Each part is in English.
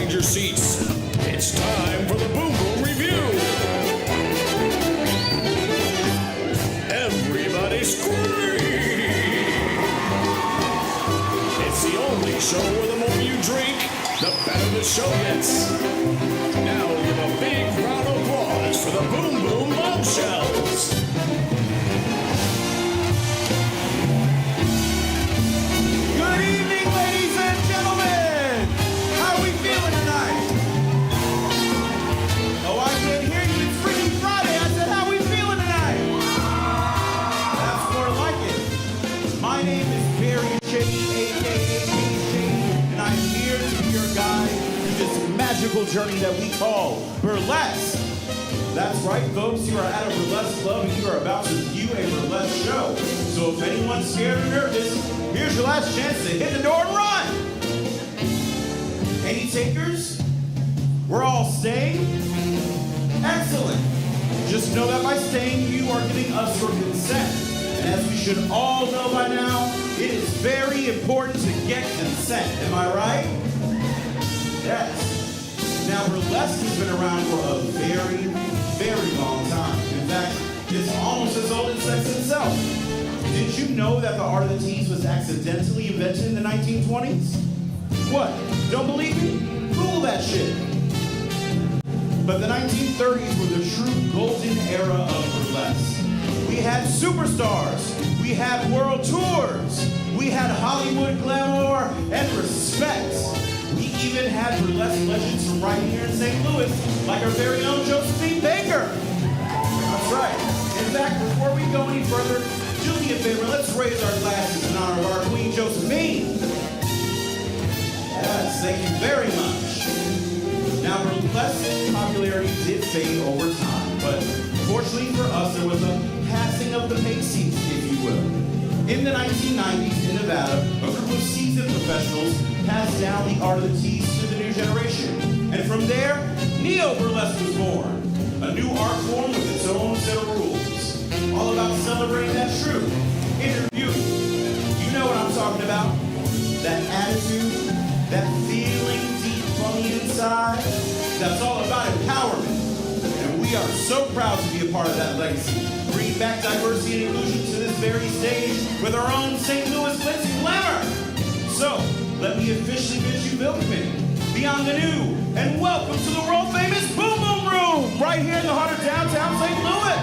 find your seats. It's time for the Boom Boom Review. Everybody scream! It's the only show where the more you drink, the better the show gets. Now give a big round of applause for the Boom Boom Bombshells. Good evening, ladies and gentlemen. How are we feeling tonight? Oh, I can't hear you. It's Freaky Friday. I said, how are we feeling tonight? That's more like it. My name is Barry Shady, a.k.a. Shady, and I'm here to be your guide through this magical journey that we call Burlesque. That's right, folks. You are at a burlesque club and you are about to view a burlesque show. So if anyone's scared or nervous, here's your last chance to hit the door and run. Any takers? We're all staying? Excellent. Just know that by staying, you are giving us your consent. And as we should all know by now, it is very important to get consent. Am I right? Yes. Now, burlesque has been around for a very long time. In fact, it's almost as old as sex itself. Did you know that the art of the tease was accidentally invented in the 1920s? What? Don't believe me? Google that shit. But the 1930s were the true golden era of burlesque. We had superstars. We had world tours. We had Hollywood glamour and respect. We even had burlesque legends from right here in St. Louis, like our very own Josephine Baker. That's right. In fact, before we go any further, do me a favor, let's raise our glasses in honor of our Queen Josephine. Yes, thank you very much. Now, burlesque popularity did fade over time, but fortunately for us, there was a passing of the pasties, if you will. In the 1990s in Nevada, a group of seasoned professionals passed down the art of the tease to the new generation. And from there, neo-burlesque was born, a new art form with its own set of rules, all about celebrating that truth, inner beauty. You know what I'm talking about? That attitude, that feeling deep from the inside, that's all about empowerment. And we are so proud to be a part of that legacy, bringing back diversity and inclusion to this very stage with our own St. Louis glitz and glamour. So, let me officially bid you welcome beyond the new, and welcome to the world famous Boom Boom Room, right here in the heart of downtown St. Louis.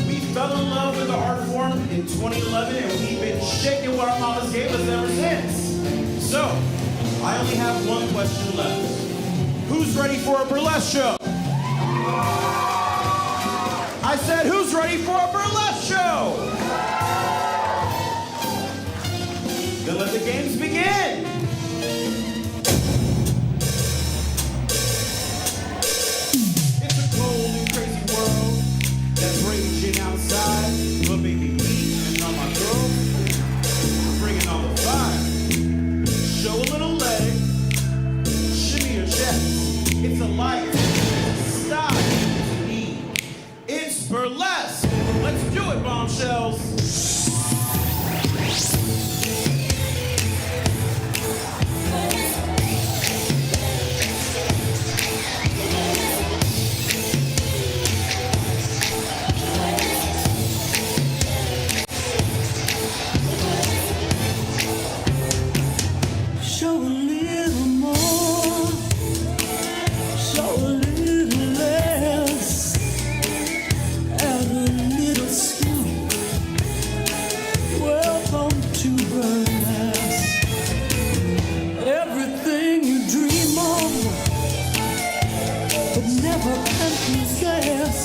We fell in love with the art form in 2011, and we've been shaking what our mamas gave us ever since. So, I only have one question left. Who's ready for a burlesque show? I said, who's ready for a burlesque show? Then let the games begin. It's a cold and crazy world that's raging outside. But baby, me and all my girls, bringing all the fire. Show a little leg, shimmy your chest. It's a life, it's a style, it's a need. It's burlesque. Let's do it, bombshells. Show a little more, show a little less, add a little sweet. Welcome to burlesque. Everything you dream of, but never can possess.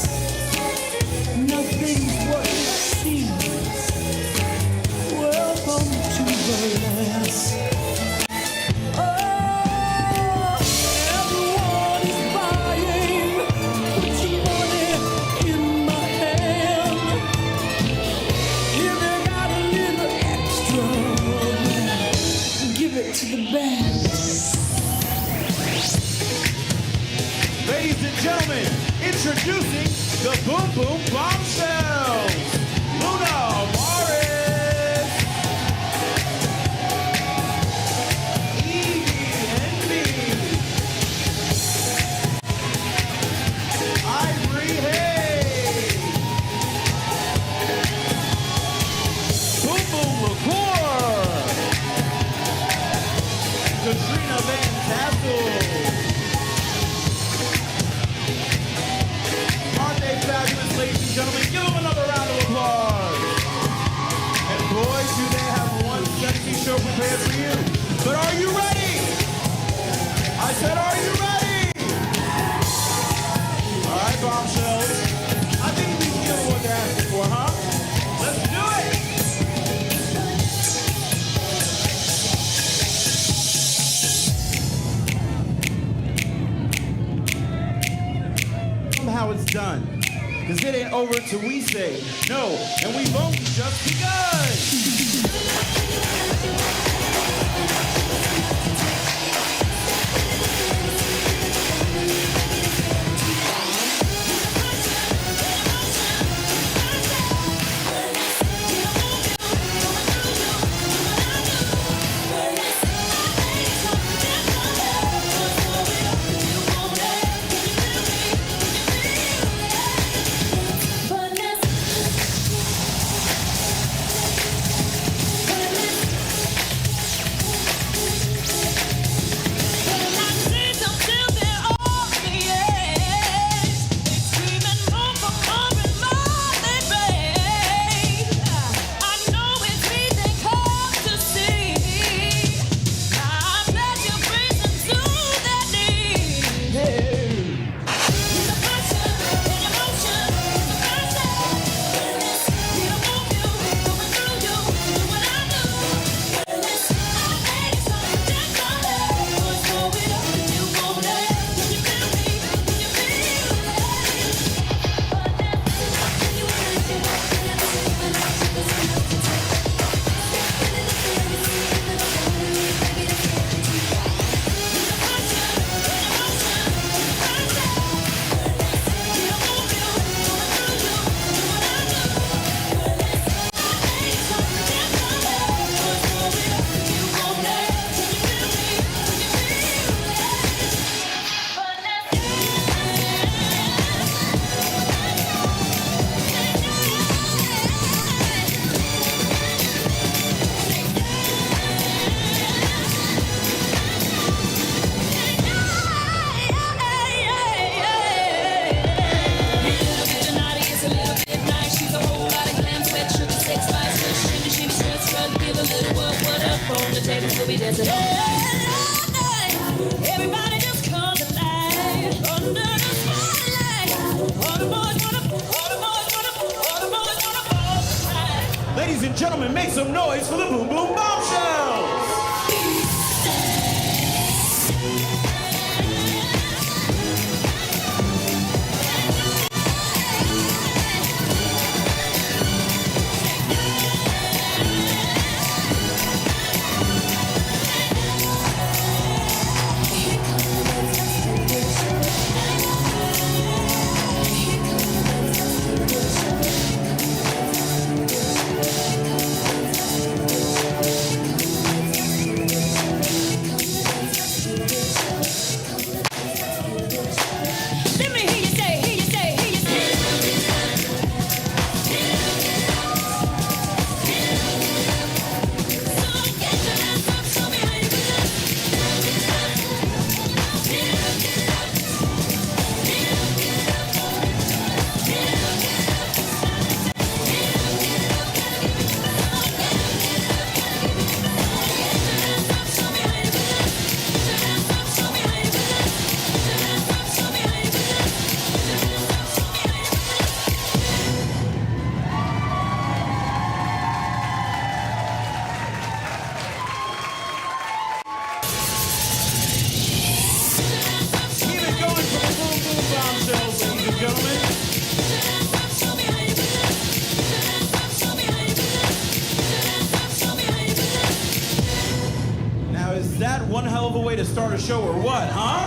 Nothing's what it seems. Welcome to burlesque. To the band. Ladies and gentlemen, introducing the Boom Boom Bombshells. Luna Morris. said, are you ready? All right, bombshells. I think we can give them what they're asking for, huh? Let's do it. How it's done. Because it ain't over till we say no, and we've only just begun. Everybody just comes alive under the spotlight. All the boys wanna Ladies and gentlemen, make some noise for the Boom Boom Bombshells! Now, is that one hell of a way to start a show or what, huh?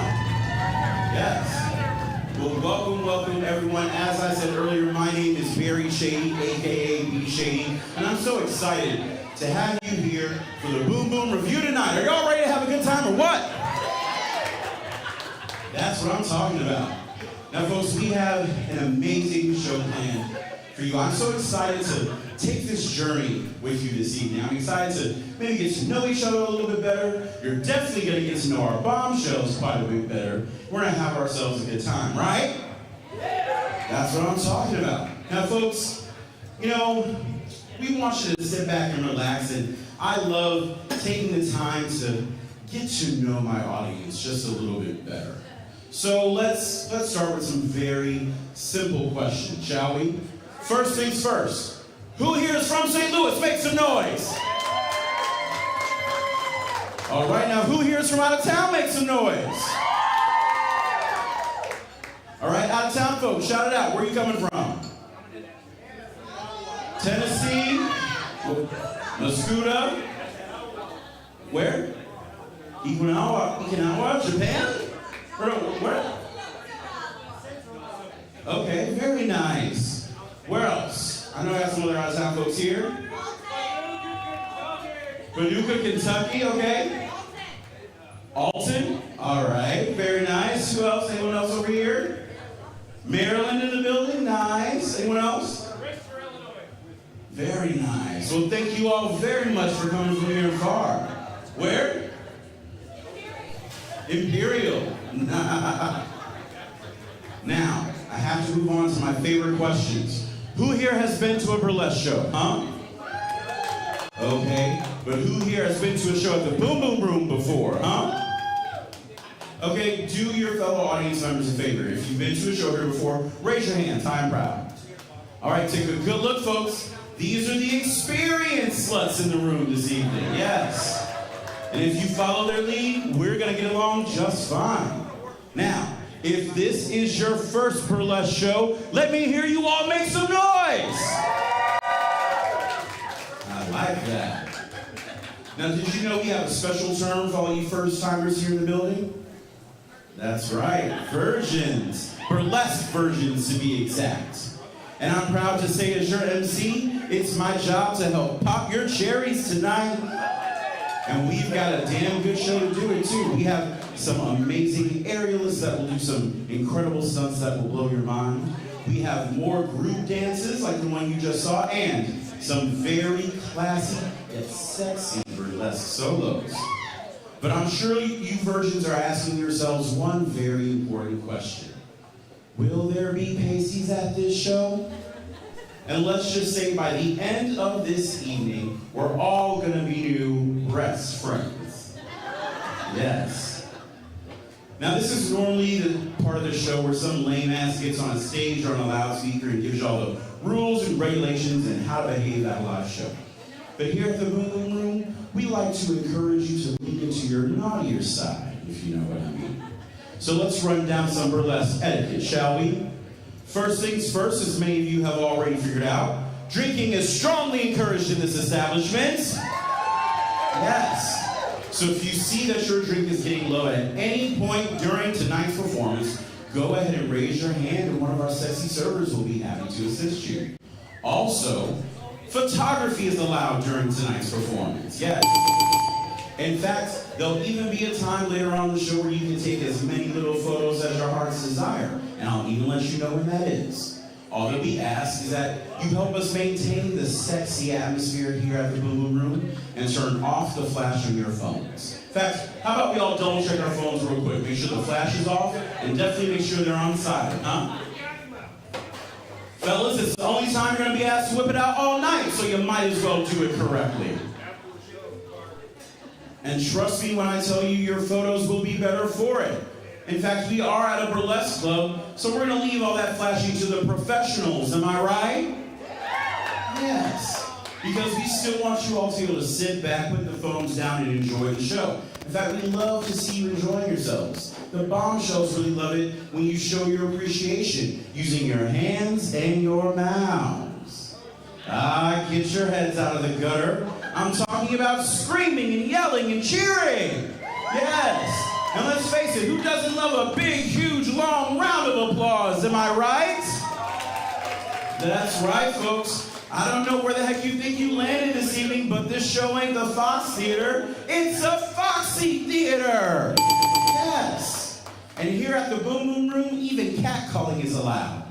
Yes. Well, welcome everyone. As I said earlier, my name is Barry Shady, aka B Shady, and I'm so excited to have you here for the Boom Boom Revue tonight. Are y'all ready to have a good time or what? That's what I'm talking about. Now, folks, we have an amazing show planned for you. I'm so excited to take this journey with you this evening. I'm excited to maybe get to know each other a little bit better. You're definitely going to get to know our bombshells quite a bit better. We're going to have ourselves a good time, right? That's what I'm talking about. Now, folks, you know, we want you to sit back and relax, and I love taking the time to get to know my audience just a little bit better. So let's start with some very simple questions, shall we? First things first. Who here is from St. Louis? Make some noise. All right, now who here is from out of town? Make some noise. All right, out of town folks, shout it out. Where are you coming from? Tennessee, Mascuda, where? Okinawa, Japan? Where? Okay, very nice. Where else? I know I got some other out of town folks here. Paducah, Kentucky, okay. Alton, all right, very nice. Who else? Anyone else over here? Maryland in the building, nice. Anyone else? Very nice. Well, thank you all very much for coming from here far. Where? Imperial. Now, I have to move on to my favorite questions. Who here has been to a burlesque show, huh? Okay, but who here has been to a show at the Boom Boom Room before, huh? Okay, do your fellow audience members a favor. If you've been to a show here before, raise your hands, high and proud. All right, take a good look, folks. These are the experienced sluts in the room this evening, yes. And if you follow their lead, we're gonna get along just fine. Now, if this is your first burlesque show, let me hear you all make some noise. I like that. Now, did you know we have a special term for all you first-timers here in the building? That's right, virgins. Burlesque virgins, to be exact. And I'm proud to say, as your MC, it's my job to help pop your cherries tonight. And we've got a damn good show to do it, too. We have some amazing aerialists that will do some incredible stunts that will blow your mind. We have more group dances like the one you just saw, and some very classy yet sexy burlesque solos. But I'm sure you virgins are asking yourselves one very important question. Will there be pasties at this show? And let's just say by the end of this evening, we're all gonna be new best friends. Yes. Now this is normally the part of the show where some lame ass gets on a stage or on a loudspeaker and gives you all the rules and regulations and how to behave at a live show. But here at the Boom Boom Room, we like to encourage you to lean into your naughtier side, if you know what I mean. So let's run down some burlesque etiquette, shall we? First things first, as many of you have already figured out, drinking is strongly encouraged in this establishment. Yes. So if you see that your drink is getting low at any point during tonight's performance, go ahead and raise your hand and one of our sexy servers will be happy to assist you. Also, photography is allowed during tonight's performance. Yes. In fact, there'll even be a time later on in the show where you can take as many little photos as your heart's desire, and I'll even let you know when that is. All that we ask is that you help us maintain the sexy atmosphere here at the Boom Boom Room and turn off the flash on your phones. In fact, how about we all double check our phones real quick, make sure the flash is off, and definitely make sure they're on silent, huh? Fellas, it's the only time you're gonna be asked to whip it out all night, so you might as well do it correctly. And trust me when I tell you your photos will be better for it. In fact, we are at a burlesque club, so we're gonna leave all that flashing to the professionals, am I right? Yes. Because we still want you all to be able to sit back, put the phones down, and enjoy the show. In fact, we love to see you enjoying yourselves. The Bombshells really love it when you show your appreciation using your hands and your mouths. Get your heads out of the gutter. I'm talking about screaming and yelling and cheering. Yes. And let's face it, who doesn't love a big, huge, long round of applause? Am I right? That's right, folks. I don't know where the heck you think you landed this evening, but this show ain't the Fox Theater. It's a Foxy Theater. Yes. And here at the Boom Boom Room, even catcalling is allowed.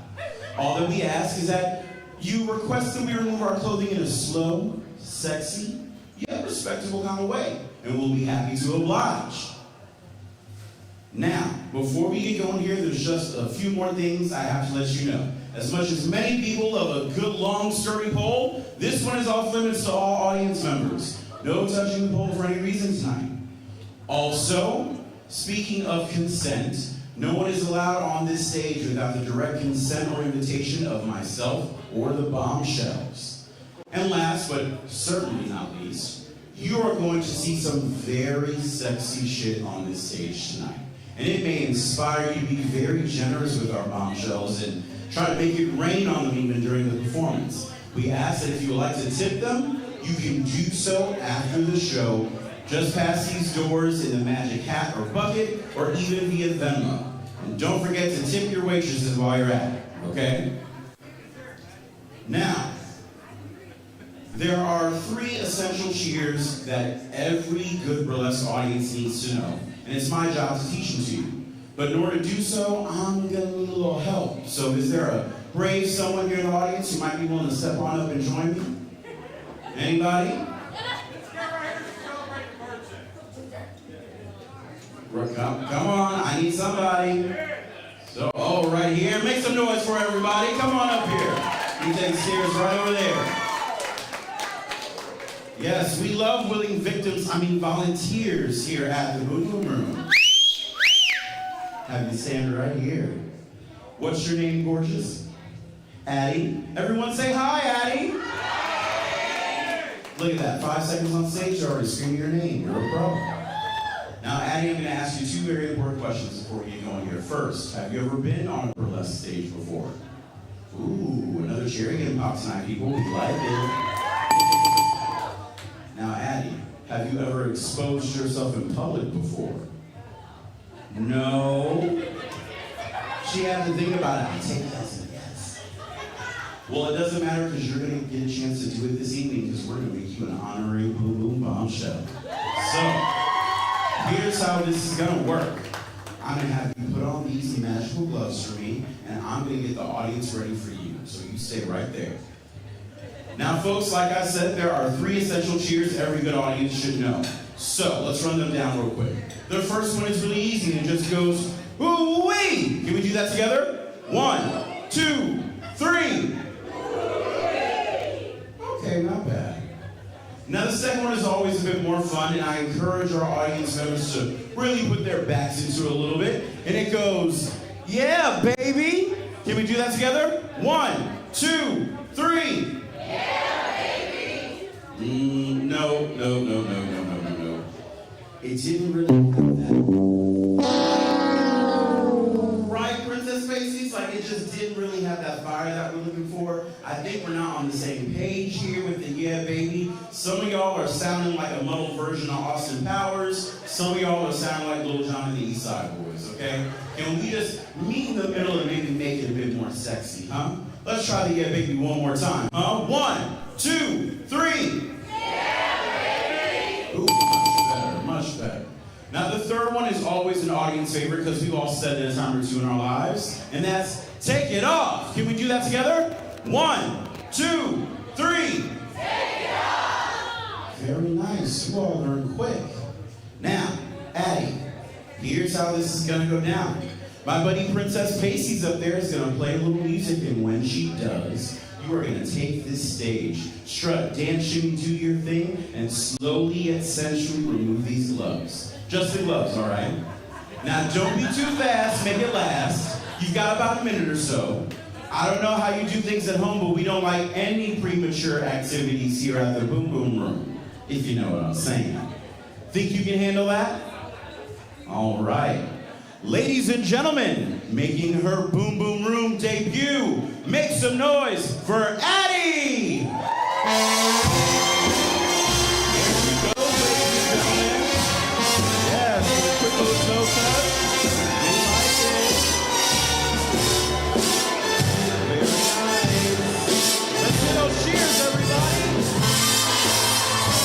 All that we ask is that you request that we remove our clothing in a slow, sexy, yet respectable kind of way, and we'll be happy to oblige. Now, before we get going here, there's just a few more things I have to let you know. As much as many people love a good, long, sturdy pole, this one is off limits to all audience members. No touching the pole for any reason tonight. Also, speaking of consent, no one is allowed on this stage without the direct consent or invitation of myself or the Bombshells. And last, but certainly not least, you are going to see some very sexy shit on this stage tonight. And it may inspire you to be very generous with our Bombshells and try to make it rain on them even during the performance. We ask that if you would like to tip them, you can do so after the show, just past these doors in the magic hat or bucket, or even via Venmo. And don't forget to tip your waitresses while you're at it, okay? Now, there are 3 essential cheers that every good burlesque audience needs to know, and it's my job to teach them to you. But in order to do so, I'm gonna need a little help. So is there a brave someone here in the audience who might be willing to step on up and join me? Anybody? Come on, I need somebody. So, oh, right here. Make some noise for everybody. Come on up here. You take stairs right over there. Yes, we love volunteers here at the Boom Boom Room. Have you stand right here. What's your name, gorgeous? Addie. Everyone say hi, Addie. Look at that. 5 seconds on stage, you're already screaming your name. You're a pro. Now, Addie, I'm going to ask you 2 very important questions before we get going here. First, have you ever been on a burlesque stage before? Ooh, another cheer getting popped tonight, people. We like it. Now, Addie, have you ever exposed yourself in public before? No. She had to think about it. I take that as a yes. Well, it doesn't matter because you're going to get a chance to do it this evening because we're going to make you an honorary Boom Boom Bombshell. So, here's how this is going to work. I'm going to have you put on these magical gloves for me, and I'm going to get the audience ready for you. So you stay right there. Now, folks, like I said, there are 3 essential cheers every good audience should know. So, let's run them down real quick. The first one is really easy and just goes, ooh-wee! Can we do that together? 1, 2, 3. Okay, not bad. Now, the second one is always a bit more fun, and I encourage our audience members to really put their backs into it a little bit. And it goes, yeah, baby! Can we do that together? 1, 2, 3. No. It didn't really have that. Right, Princess Faces? Like, it just didn't really have that fire that we're looking for. I think we're not on the same page here with the yeah, baby. Some of y'all are sounding like a muddled version of Austin Powers. Some of y'all are sounding like Lil Jon and the East Side Boys, okay? Can we just meet in the middle and maybe make it a bit more sexy, huh? Let's try the yeah, baby one more time, huh? 1, 2, 3. Ooh, much better. Now the third one is always an audience favorite because we've all said it a time or 2 in our lives, and that's take it off. Can we do that together? 1, 2, 3. Take it off. Very nice. You all learn quick. Now, Addie, here's how this is gonna go down. My buddy Princess Pacey's up there is gonna play a little music, and when she does, you are going to take this stage, strut, dance, shimmy, do your thing, and slowly yet sensually remove these gloves. Just the gloves, all right? Now, don't be too fast, make it last. You've got about a minute or so. I don't know how you do things at home, but we don't like any premature activities here at the Boom Boom Room, if you know what I'm saying. Think you can handle that? All right. Ladies and gentlemen, making her Boom Boom Room debut, make some noise for Addie! Here we go, ladies and gentlemen. Yes, with a quick little toe cut. We like it. Very nice. Let's do those cheers, everybody.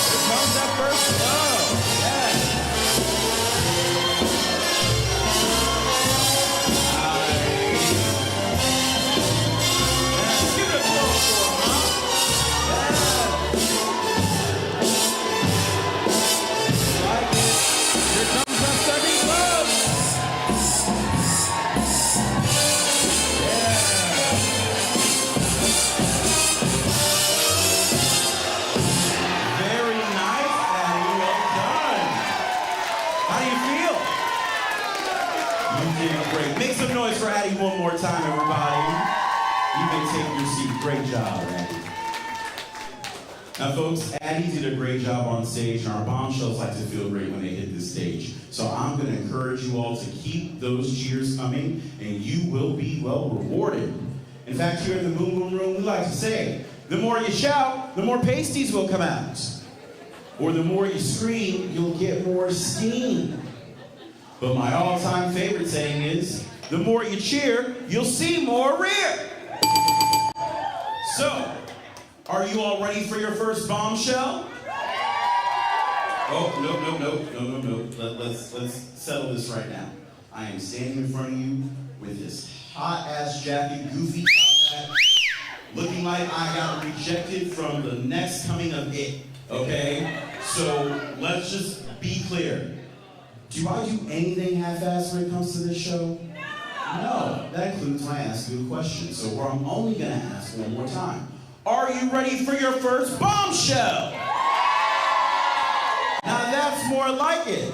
Here comes that first glove. Yes. Give it a close for him, huh? Yeah. You did great. Make some noise for Addie one more time, everybody. You may take your seat. Great job, Addie. Now, folks, Addie did a great job on stage, and our bombshells like to feel great when they hit the stage. So I'm going to encourage you all to keep those cheers coming, and you will be well rewarded. In fact, here in the Boom Boom Room, we like to say, the more you shout, the more pasties will come out. Or the more you scream, you'll get more steam. But my all-time favorite saying is, the more you cheer, you'll see more rear. So, are you all ready for your first bombshell? Oh, no. Let's settle this right now. I am standing in front of you with this hot-ass jacket, goofy top hat, looking like I got rejected from the next coming of It, okay? So, let's just be clear. Do I do anything half-assed when it comes to this show? No, that includes when I ask you a question. So I'm only gonna ask one more time. Are you ready for your first bombshell? Now that's more like it.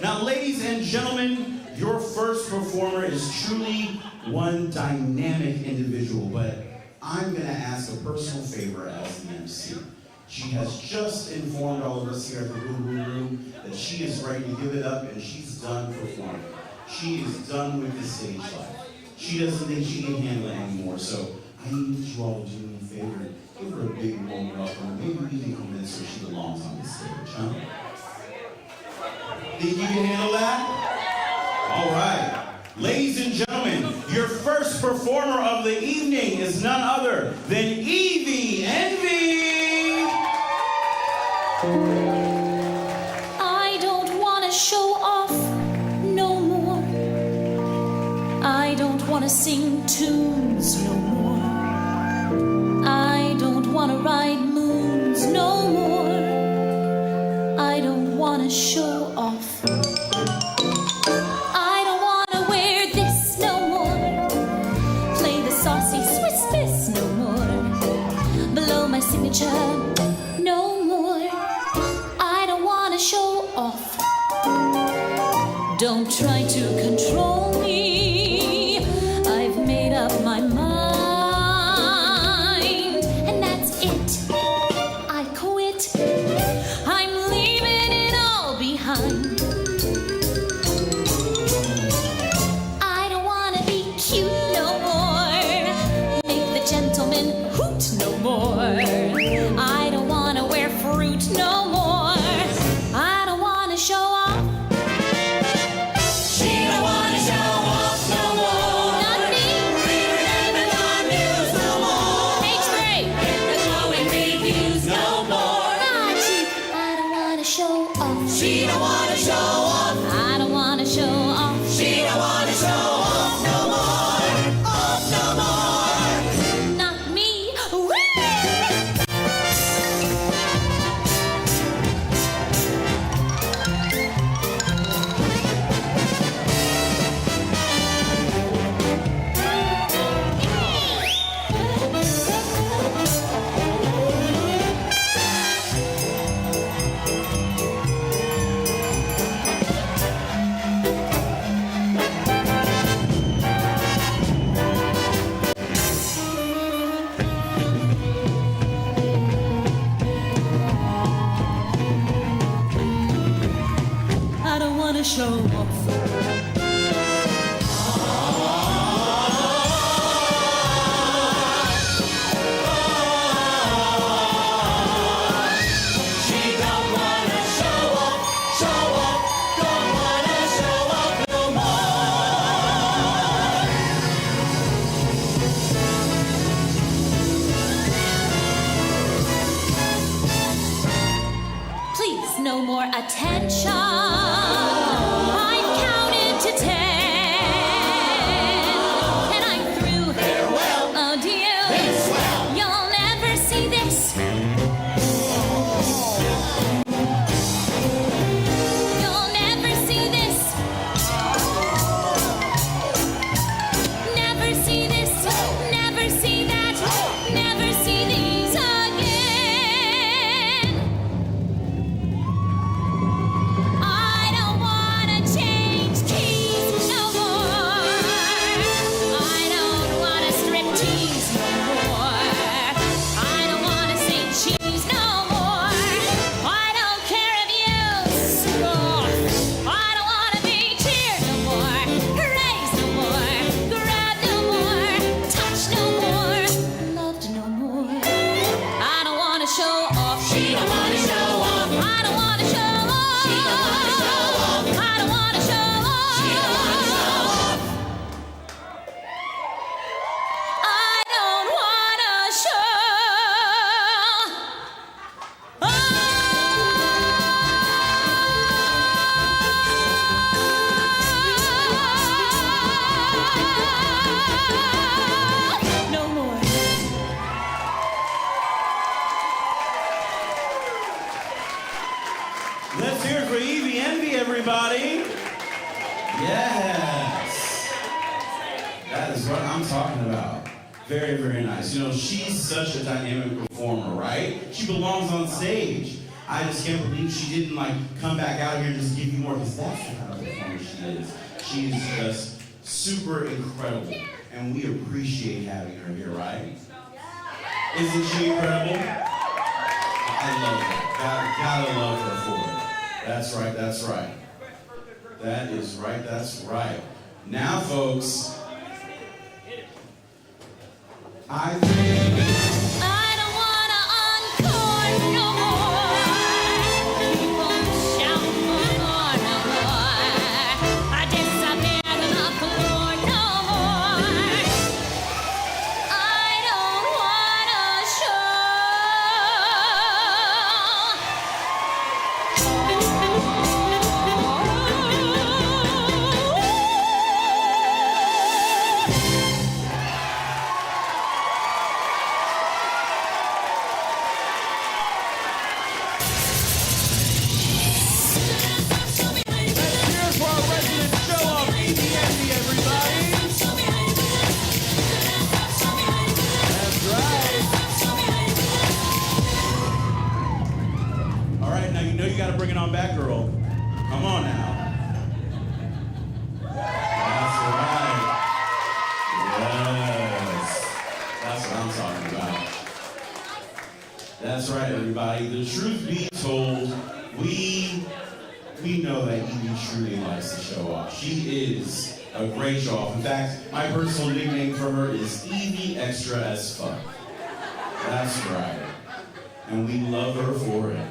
Now, ladies and gentlemen, your first performer is truly one dynamic individual, but I'm gonna ask a personal favor as the MC. She has just informed all of us here at the Boom Boom Room that she is ready to give it up and she's done performing. She is done with the stage life. She doesn't think she can handle it anymore, so I need you all to do me a favor. Give her a big warm welcome. Maybe we can convince her she belongs on the stage, huh? Think you can handle that? All right. Ladies and gentlemen, your first performer of the evening is none other than Evie Envy. I don't want to show off no more. I don't want to sing tunes no more. I don't want to ride moons no more. I don't want to show off. I don't want to wear this no more. Play the saucy Swiss Miss no more. Below my signature no more. I don't want to show off. Don't try to control me. I've made up my mind, and that's it. I quit. I'm leaving it all behind. I don't want to be cute no more. Make the gentleman hoot no more. I don't want to wear fruit no more. I don't want to show off. She don't wanna show off. I don't wanna show off. She don't wanna show off no more. Off no more. Not me. Woo! everybody. Yes. That is what I'm talking about. Very, very nice. You know, she's such a dynamic performer, right? She belongs on stage. I just can't believe she didn't like come back out here and just give you more, because that's the kind of performer she is. She's just super incredible, and we appreciate having her here, right? Isn't she incredible? I love her. Gotta love her for it. That's right, that's right. That is right, that's right. Now, folks, I think... I don't wanna encore no more. Keep on shouting more no more. I disappear on the floor no more. I don't wanna Cheers for our resident show-off, Evie Envy, everybody! That's right! All right, now you know you gotta bring it on back, girl. Come on now. That's right. Yes. That's what I'm talking about. That's right, everybody. The truth be told, we know that Evie truly likes to show off. She is a great show off. In fact, my personal nickname for her is Evie Extra as Fuck. That's right. And we love her for it.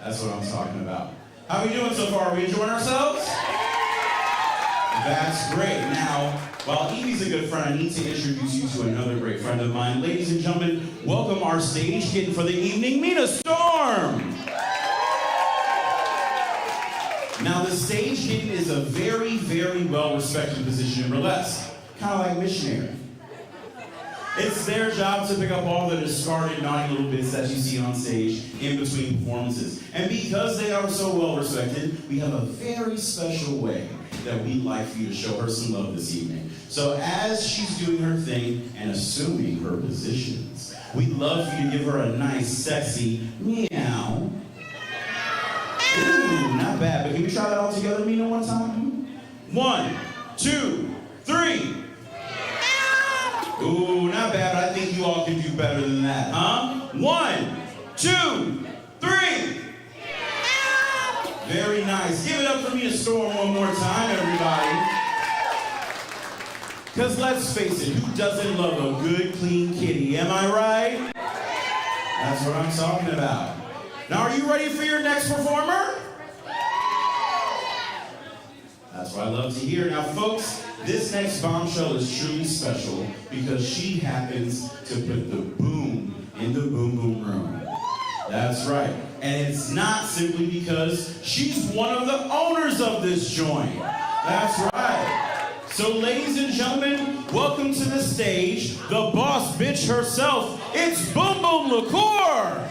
That's what I'm talking about. How are we doing so far? Are we enjoying ourselves? That's great. Now, while Evie's a good friend, I need to introduce you to another great friend of mine. Ladies and gentlemen, welcome our stage kitten for the evening, Mina Storm. Now, the stage kitten is a very, very well-respected position in burlesque, kind of like missionary. It's their job to pick up all the discarded, naughty little bits that you see on stage in between performances. And because they are so well-respected, we have a very special way that we'd like for you to show her some love this evening. So as she's doing her thing and assuming her positions, we'd love for you to give her a nice, sexy meow. Ooh, not bad, but can we try that all together, Mina, one time? 1, 2, 3. Ooh, not bad, but I think you all can do better than that, huh? 1, 2, 3. Very nice. Give it up for Mina Storm one more time, everybody. Because let's face it, who doesn't love a good, clean kitty? Am I right? That's what I'm talking about. Now, are you ready for your next performer? That's what I love to hear. Now, folks, this next bombshell is truly special because she happens to put the boom in the boom boom room. That's right. And it's not simply because she's one of the owners of this joint. That's right. So, ladies and gentlemen, welcome to the stage, the boss bitch herself. It's Boom Boom Liqueur.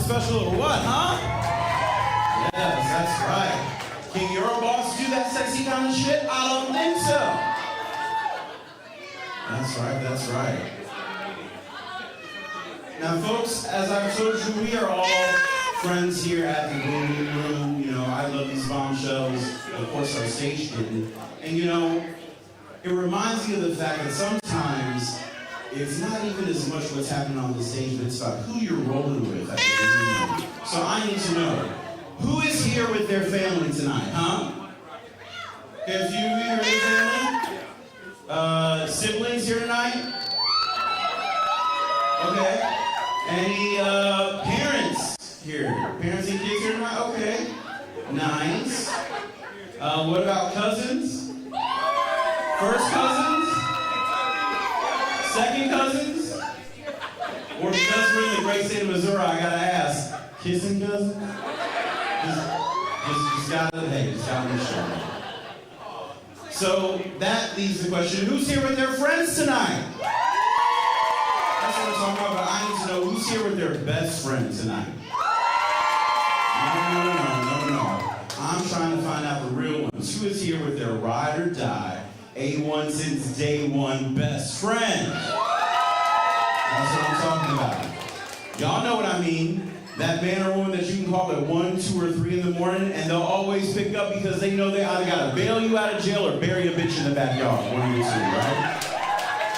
special or what, huh? Yes, that's right. Can your boss do that sexy kind of shit? I don't think so. That's right, that's right. Now, folks, as I've told you, we are all friends here at the Boom Boom Room. You know, I love these bombshells, of course, our stage kitten. And you know, it reminds me of the fact that sometimes it's not even as much what's happening on the stage, but it's about who you're rolling with at the Boom Boom Room. So I need to know, who is here with their family tonight, huh? Okay, a few of you here with your family? Siblings here tonight? Okay. Any parents here? Parents and kids here tonight? Okay. Nice. What about cousins? First cousins? Second cousins? Or because we're in the great state of Missouri, I gotta ask, kissing cousins? Just gotta make sure. So that leaves the question, who's here with their friends tonight? That's what we're talking about, but I need to know who's here with their best friend tonight. No. I'm trying to find out the real ones. Who is here with their ride or die, A1 since day one best friend? That's what I'm talking about. Y'all know what I mean. That man or woman that you can call at 1, 2, or 3 in the morning, and they'll always pick up because they know they either gotta bail you out of jail or bury a bitch in the backyard. One of the two, right?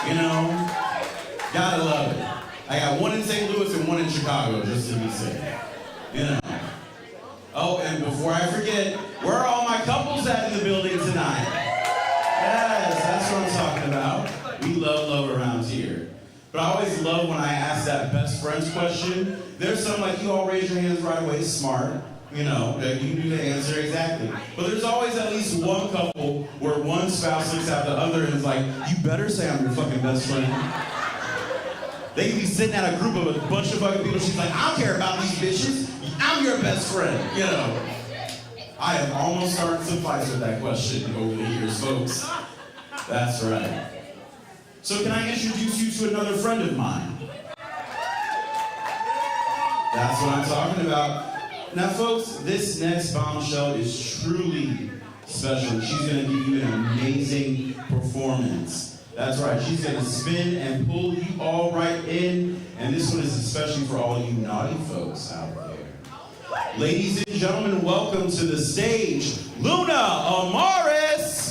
You know, gotta love it. I got one in St. Louis and one in Chicago, just to be safe. You know. Oh, and before I forget, where are all my couples at in the building tonight? Yes, that's what I'm talking about. We love around here. But I always love when I ask that best friends question. There's some like, you all raise your hands right away, smart. You know, you knew the answer exactly. But there's always at least one couple where one spouse looks at the other and is like, you better say I'm your fucking best friend. They can be sitting at a group of a bunch of fucking people. She's like, I don't care about these bitches. I'm your best friend. You know. I have almost started some fights with that question over the years, folks. That's right. So can I introduce you to another friend of mine? That's what I'm talking about. Now, folks, this next bombshell is truly special. She's going to give you an amazing performance. That's right. She's going to spin and pull you all right in. And this one is especially for all you naughty folks out there. Ladies and gentlemen, welcome to the stage, Luna Amaris.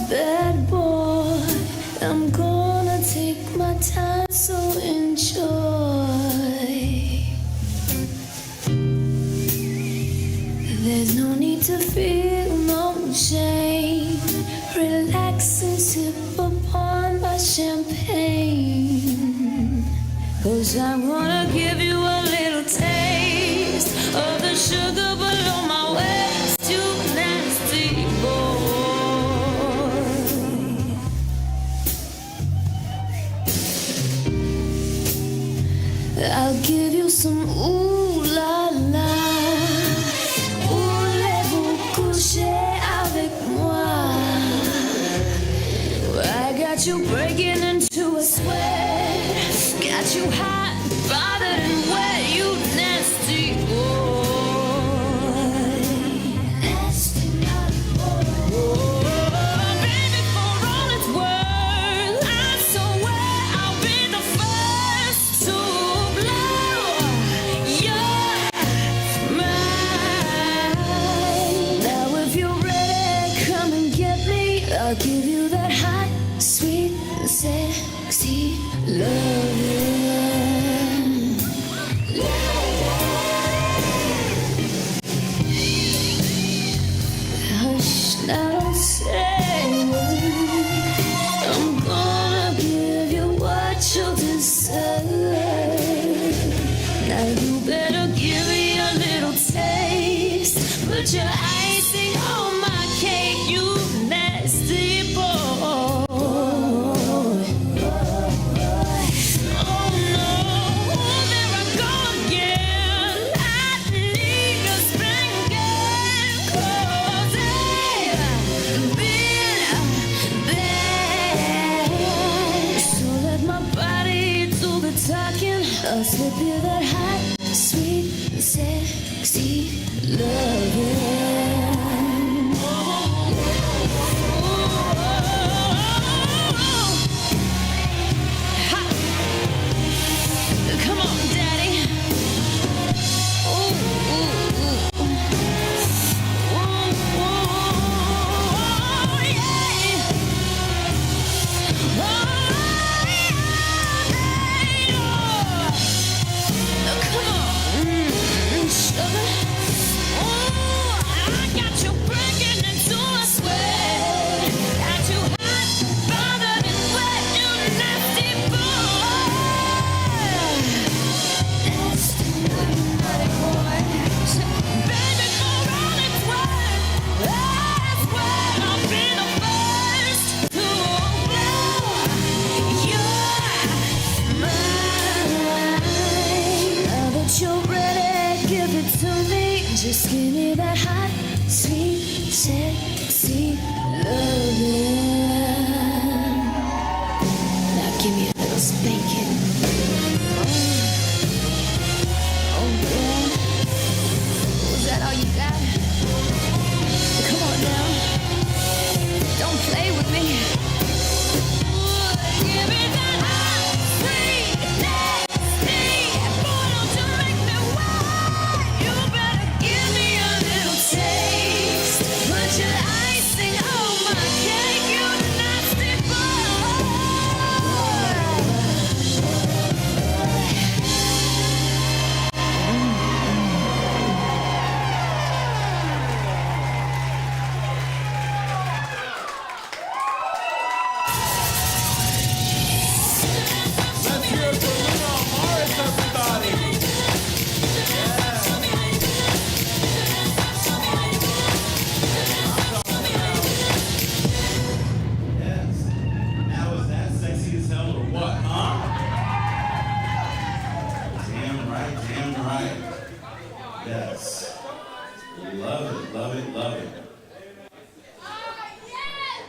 Bad boy, I'm gonna take my time, so enjoy. There's no need to feel no shame. Relax and sip upon my champagne. 'Cause I wanna give you a little taste of the sugar below my waist, you nasty boy. I'll give you some ooh la la. Voulez-vous coucher avec moi? I got you breaking into a sweat. Got you hot, bothered and wet, you nasty boy. Nasty boy. Baby, for all it's worth, I swear I'll be the first to blow your mind. Now if you're ready, come and get me. I'll give you that hot, sweet, sexy love. Hush, now don't say a word. I'm gonna give you what you deserve. Now I'll slip you that hot, sweet, sexy loving. Come on, Daddy. Just give me that hot, sweet, sexy loving. Now give me a little spanking. Oh yeah. Was that all you got? Come on now. Don't play with me. Give me that hot, sweet, nasty. Boy, don't you make me wild. You better give me a little taste. Put your icing on my cake, you nasty boy. Let's hear it for Bruno Mars, everybody. Yes. Now is that sexy as hell or what, huh? Damn right, damn right. Yes. Love it, love it, love it.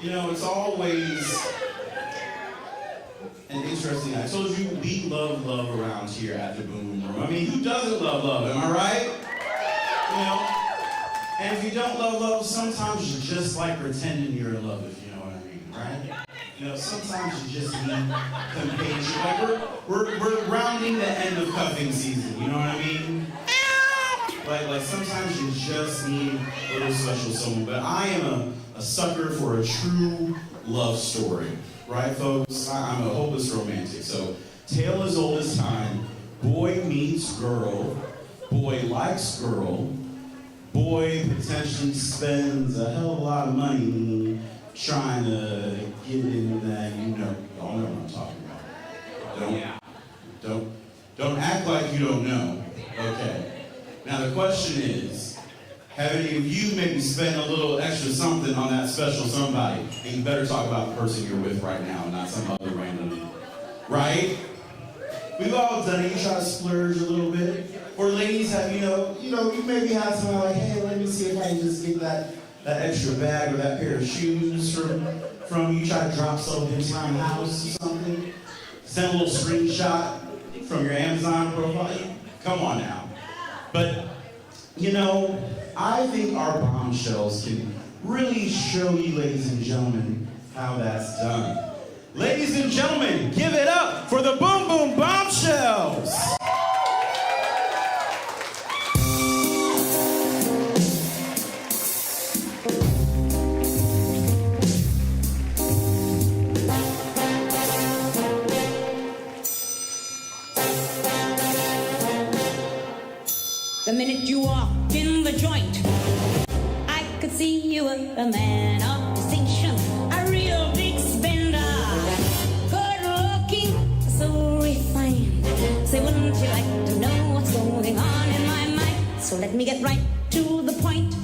You know, it's always an interesting. I told you we love love around here at the Boom Boom Room. I mean, who doesn't love love? Am I right? You know? And if you don't love love, sometimes you just like pretending you're in love, if you know what I mean, right? You know, sometimes you just need companionship. Like we're rounding the end of cuffing season, you know what I mean? Like sometimes you just need a little special someone. But I am a sucker for a true love story. Right, folks? I'm a hopeless romantic. So, tale as old as time. Boy meets girl. Boy likes girl. Boy potentially spends a hell of a lot of money trying to get in that, you know. Y'all know what I'm talking about. Don't act like you don't know. Okay. Now the question is, have any of you maybe spent a little extra something on that special somebody? And you better talk about the person you're with right now, not some other random. Right? We've all done it. You try to splurge a little bit. Or ladies have, you maybe have somebody like, hey, let me see if I can just get that extra bag or that pair of shoes from you. Try to drop something around the house or something. Send a little screenshot from your Amazon profile. Come on now. But, you know, I think our bombshells can really show you, ladies and gentlemen, how that's done. Ladies and gentlemen, give it up for the Boom Boom Bombshells! The minute you walked in the joint, I could see you were a man of distinction, a real big spender, good looking, so refined. Say, wouldn't you like to know what's going on in my mind? So let me get right to the point.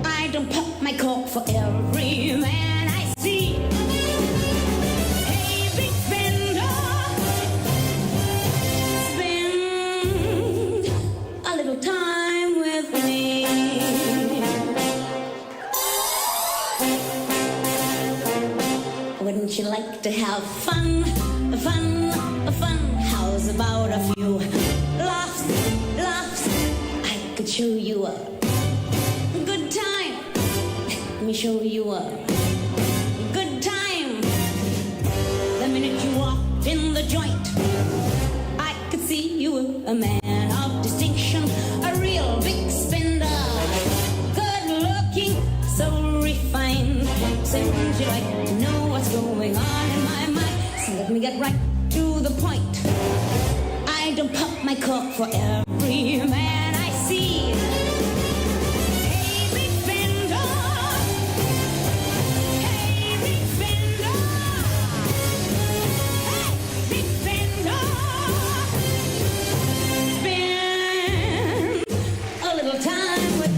I don't pop my cork for every man I see. Hey, big spender, spend a little time with me. Wouldn't you like to have fun? fun. How's about a few laughs? I could show you a good time. Let me show you a good time. The minute you walked in the joint, I could see you were a man of distinction, a real big spender, good looking, so refined. So wouldn't you like to know what's going on in my mind? So let me get right to the point. I don't pop my cork for every man I see. Hey, big spender. Hey, big spender. Hey, big spender. Spend a little time with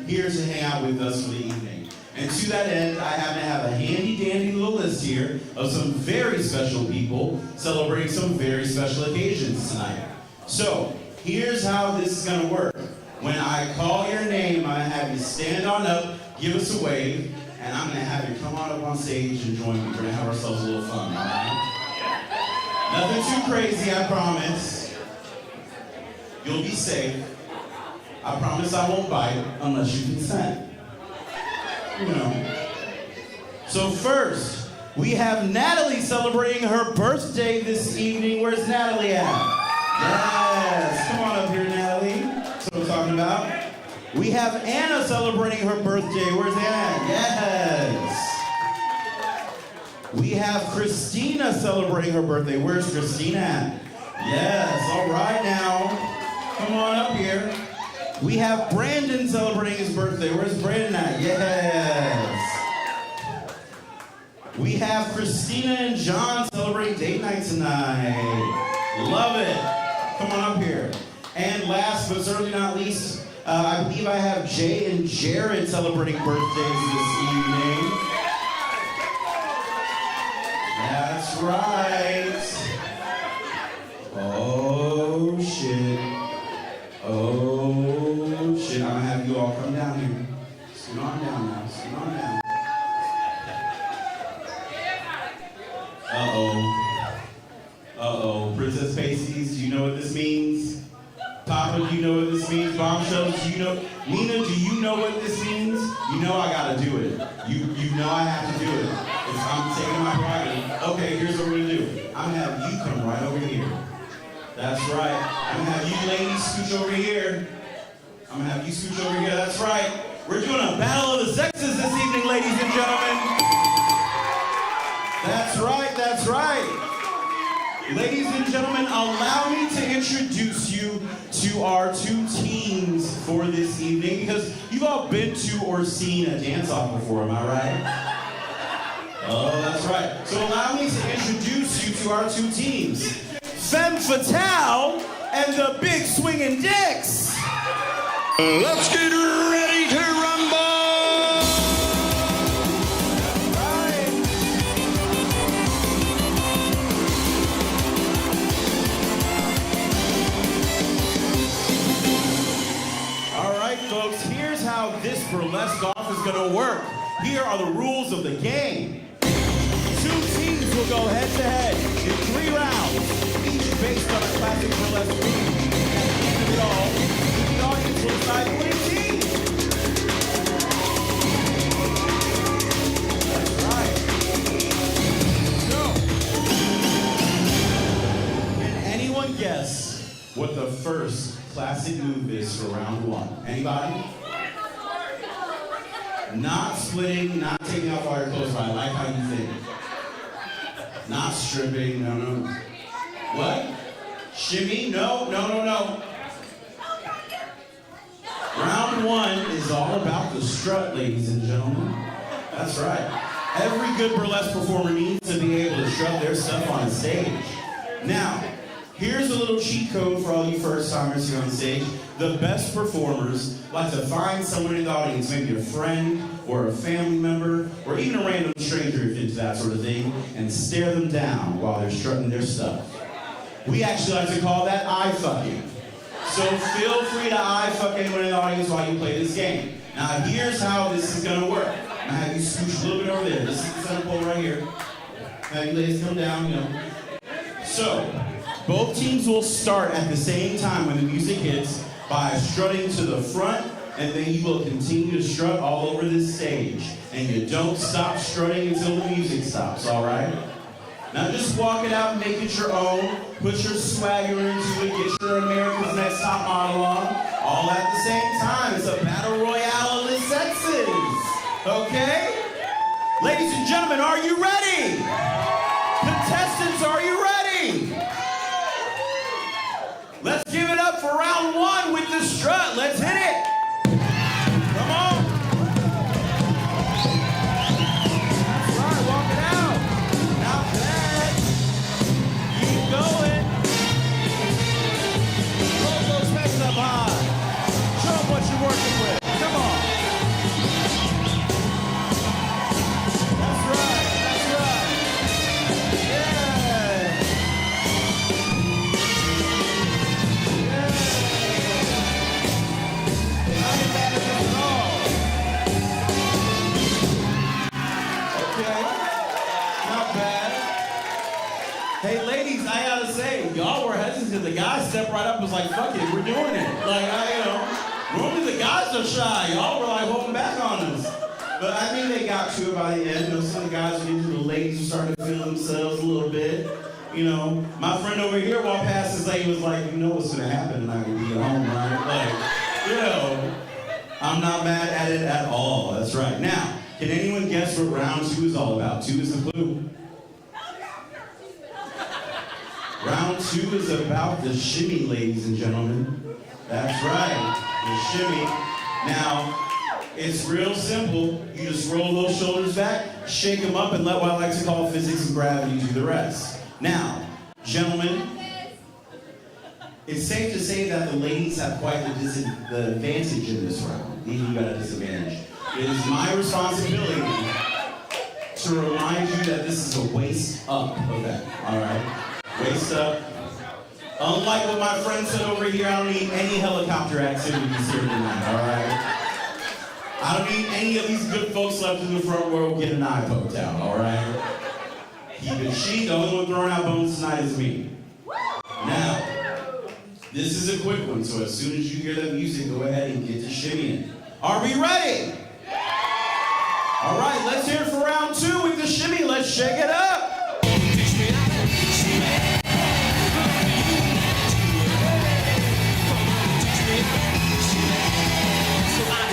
here to hang out with us for the evening. And to that end, I happen to have a handy-dandy little list here of some very special people celebrating some very special occasions tonight. So, here's how this is going to work. When I call your name, I'm going to have you stand on up, give us a wave, and I'm going to have you come on up on stage and join me. We're going to have ourselves a little fun, all right? Nothing too crazy, I promise. You'll be safe. I promise I won't bite unless you consent. You know. So first, we have Natalie celebrating her birthday this evening. Where's Natalie at? Yes, come on up here, Natalie. That's what I'm talking about. We have Anna celebrating her birthday. Where's Anna? Yes. We have Christina celebrating her birthday. Where's Christina at? Yes, all right now. Come on up here. We have Brandon celebrating his birthday. Where's Brandon at? Yes. We have Christina and John celebrating date night tonight. Love it. Come on up here. And last but certainly not least, I believe I have Jay and Jared celebrating birthdays this evening. That's right. Oh shit. Oh shit. I'm gonna have you all come down here. Scoot on down now. Scoot on down. Uh-oh. Uh-oh. Princess Pasties, do you know what this means? Papa, do you know what this means? Bombshells, do you know? Nina, do you know what this means? You know I gotta do it. You know I have to do it. I'm taking my prerogative. Okay, here's what we're gonna do. I'm gonna have you come right over here. That's right. I'm gonna have you ladies scooch over here. I'm gonna have you scooch over here. That's right. We're doing a battle of the sexes this evening, ladies and gentlemen. That's right, that's right. Ladies and gentlemen, allow me to introduce you to our two teams for this evening, because you've all been to or seen a dance-off before, am I right? Oh, that's right. So allow me to introduce you to our two teams. Femme Fatale and the Big Swingin' Dicks. Let's get ready to rumble! Folks, here's how this burlesque off is gonna work. Here are the rules of the game. Two teams will go head to head in 3 rounds, each based on a classic burlesque theme. At the end of it all, the audience will decide the winning team. That's right. So, can anyone guess what the first classic move is for round 1? Anybody? Not splitting, not taking off all your clothes, but I like how you think. Not stripping, no. What? Shimmy? No. Round 1 is all about the strut, ladies and gentlemen. That's right. Every good burlesque performer needs to be able to strut their stuff on stage. Now, here's a little cheat code for all you first-timers here on stage. The best performers like to find someone in the audience, maybe a friend or a family member, or even a random stranger if you're into that sort of thing, and stare them down while they're strutting their stuff. We actually like to call that eye-fucking. So feel free to eye-fuck anyone in the audience while you play this game. Now here's how this is gonna work. I have you scooch a little bit over there. This is the center pole right here. Have you ladies come down, you know. So, both teams will start at the same time when the music hits by strutting to the front, and then you will continue to strut all over this stage. And you don't stop strutting until the music stops, all right? Now just walk it out and make it your own. Put your swagger into it, get your America's Next Top Model on, all at the same time. It's a battle royale of the sexes, okay? Ladies and gentlemen, are you ready? Contestants, are you ready? Let's give it up for round 1 with the strut. Let's hit it. Come on. That's right, walk it out. Not bad. Keep going. Hold those pecs up high. Show them what you're working with. Come on. That's right, that's right. Yeah. the guys stepped right up and was like, fuck it, we're doing it. Normally the guys are shy. Y'all were like holding back on us. But I think they got to it by the end. Some of the guys were into the ladies who started to feel themselves a little bit. My friend over here walked past his lady was like, you know what's gonna happen tonight when we get home, right? I'm not mad at it at all. That's right. Now, can anyone guess what round 2 is all about? 2 is the clue. Round 2 is about the shimmy, ladies and gentlemen. That's right, the shimmy. Now, it's real simple. You just roll those shoulders back, shake them up, and let what I like to call physics and gravity do the rest. Now, gentlemen, it's safe to say that the ladies have quite the advantage in this round. You got a disadvantage. It is my responsibility to remind you that this is a waist up event, all right? Waist up. Unlike what my friend said over here, I don't need any helicopter activities here tonight, all right? I don't need any of these good folks left in the front row getting an eye poked out, all right? Keep it chic. The only one throwing out bones tonight is me. Now, this is a quick one, so as soon as you hear that music, go ahead and get to shimmying. Are we ready? All right, let's hear it for round 2 with the shimmy. Let's shake it up.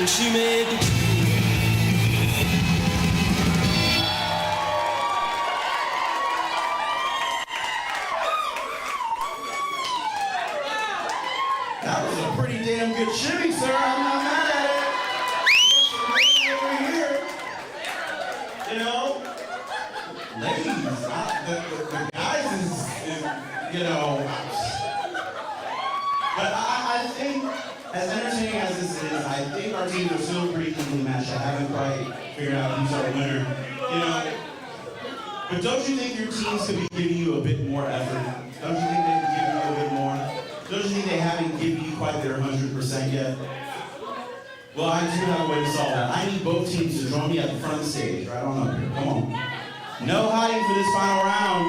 She made That was a pretty damn good shimmy, sir. I'm not mad at it. Over here. Ladies, the guys is but I think, as entertaining as this is, I think our teams are still pretty evenly matched. I haven't quite figured out who's our winner, But don't you think your teams could be giving you a bit more effort? Don't you think they could give you a bit more? Don't you think they haven't given you quite their 100% yet? Well, I do have a way to solve that. I need both teams to join me at the front of the stage, right on up here. Come on. No hiding for this final round.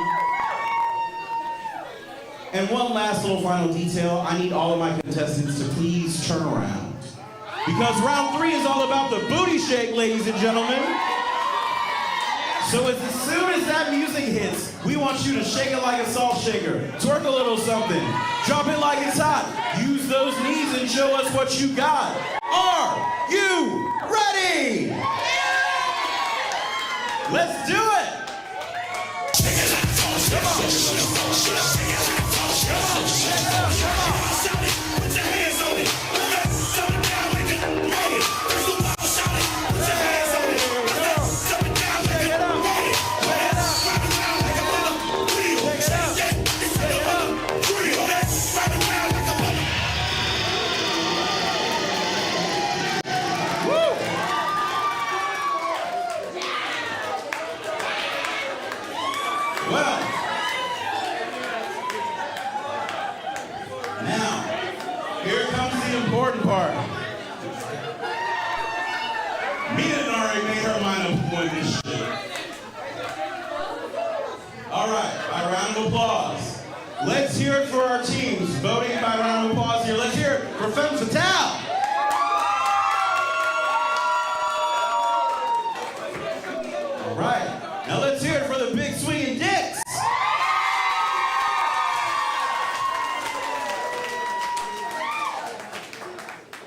And one last little final detail. I need all of my contestants to please turn around. Because round 3 is all about the booty shake, ladies and gentlemen. So as soon as that music hits, we want you to shake it like a salt shaker. Twerk a little something. Drop it like it's hot. Use those knees and show us what you got. Are you ready? Let's do it. Come on. Put your hands on it. Important part. Mina already made her mind up for this shit. All right, by round of applause. Let's hear it for our teams. Voting by round of applause here. Let's hear it for Femme Fatale. All right, now let's hear it for the big swinging dicks.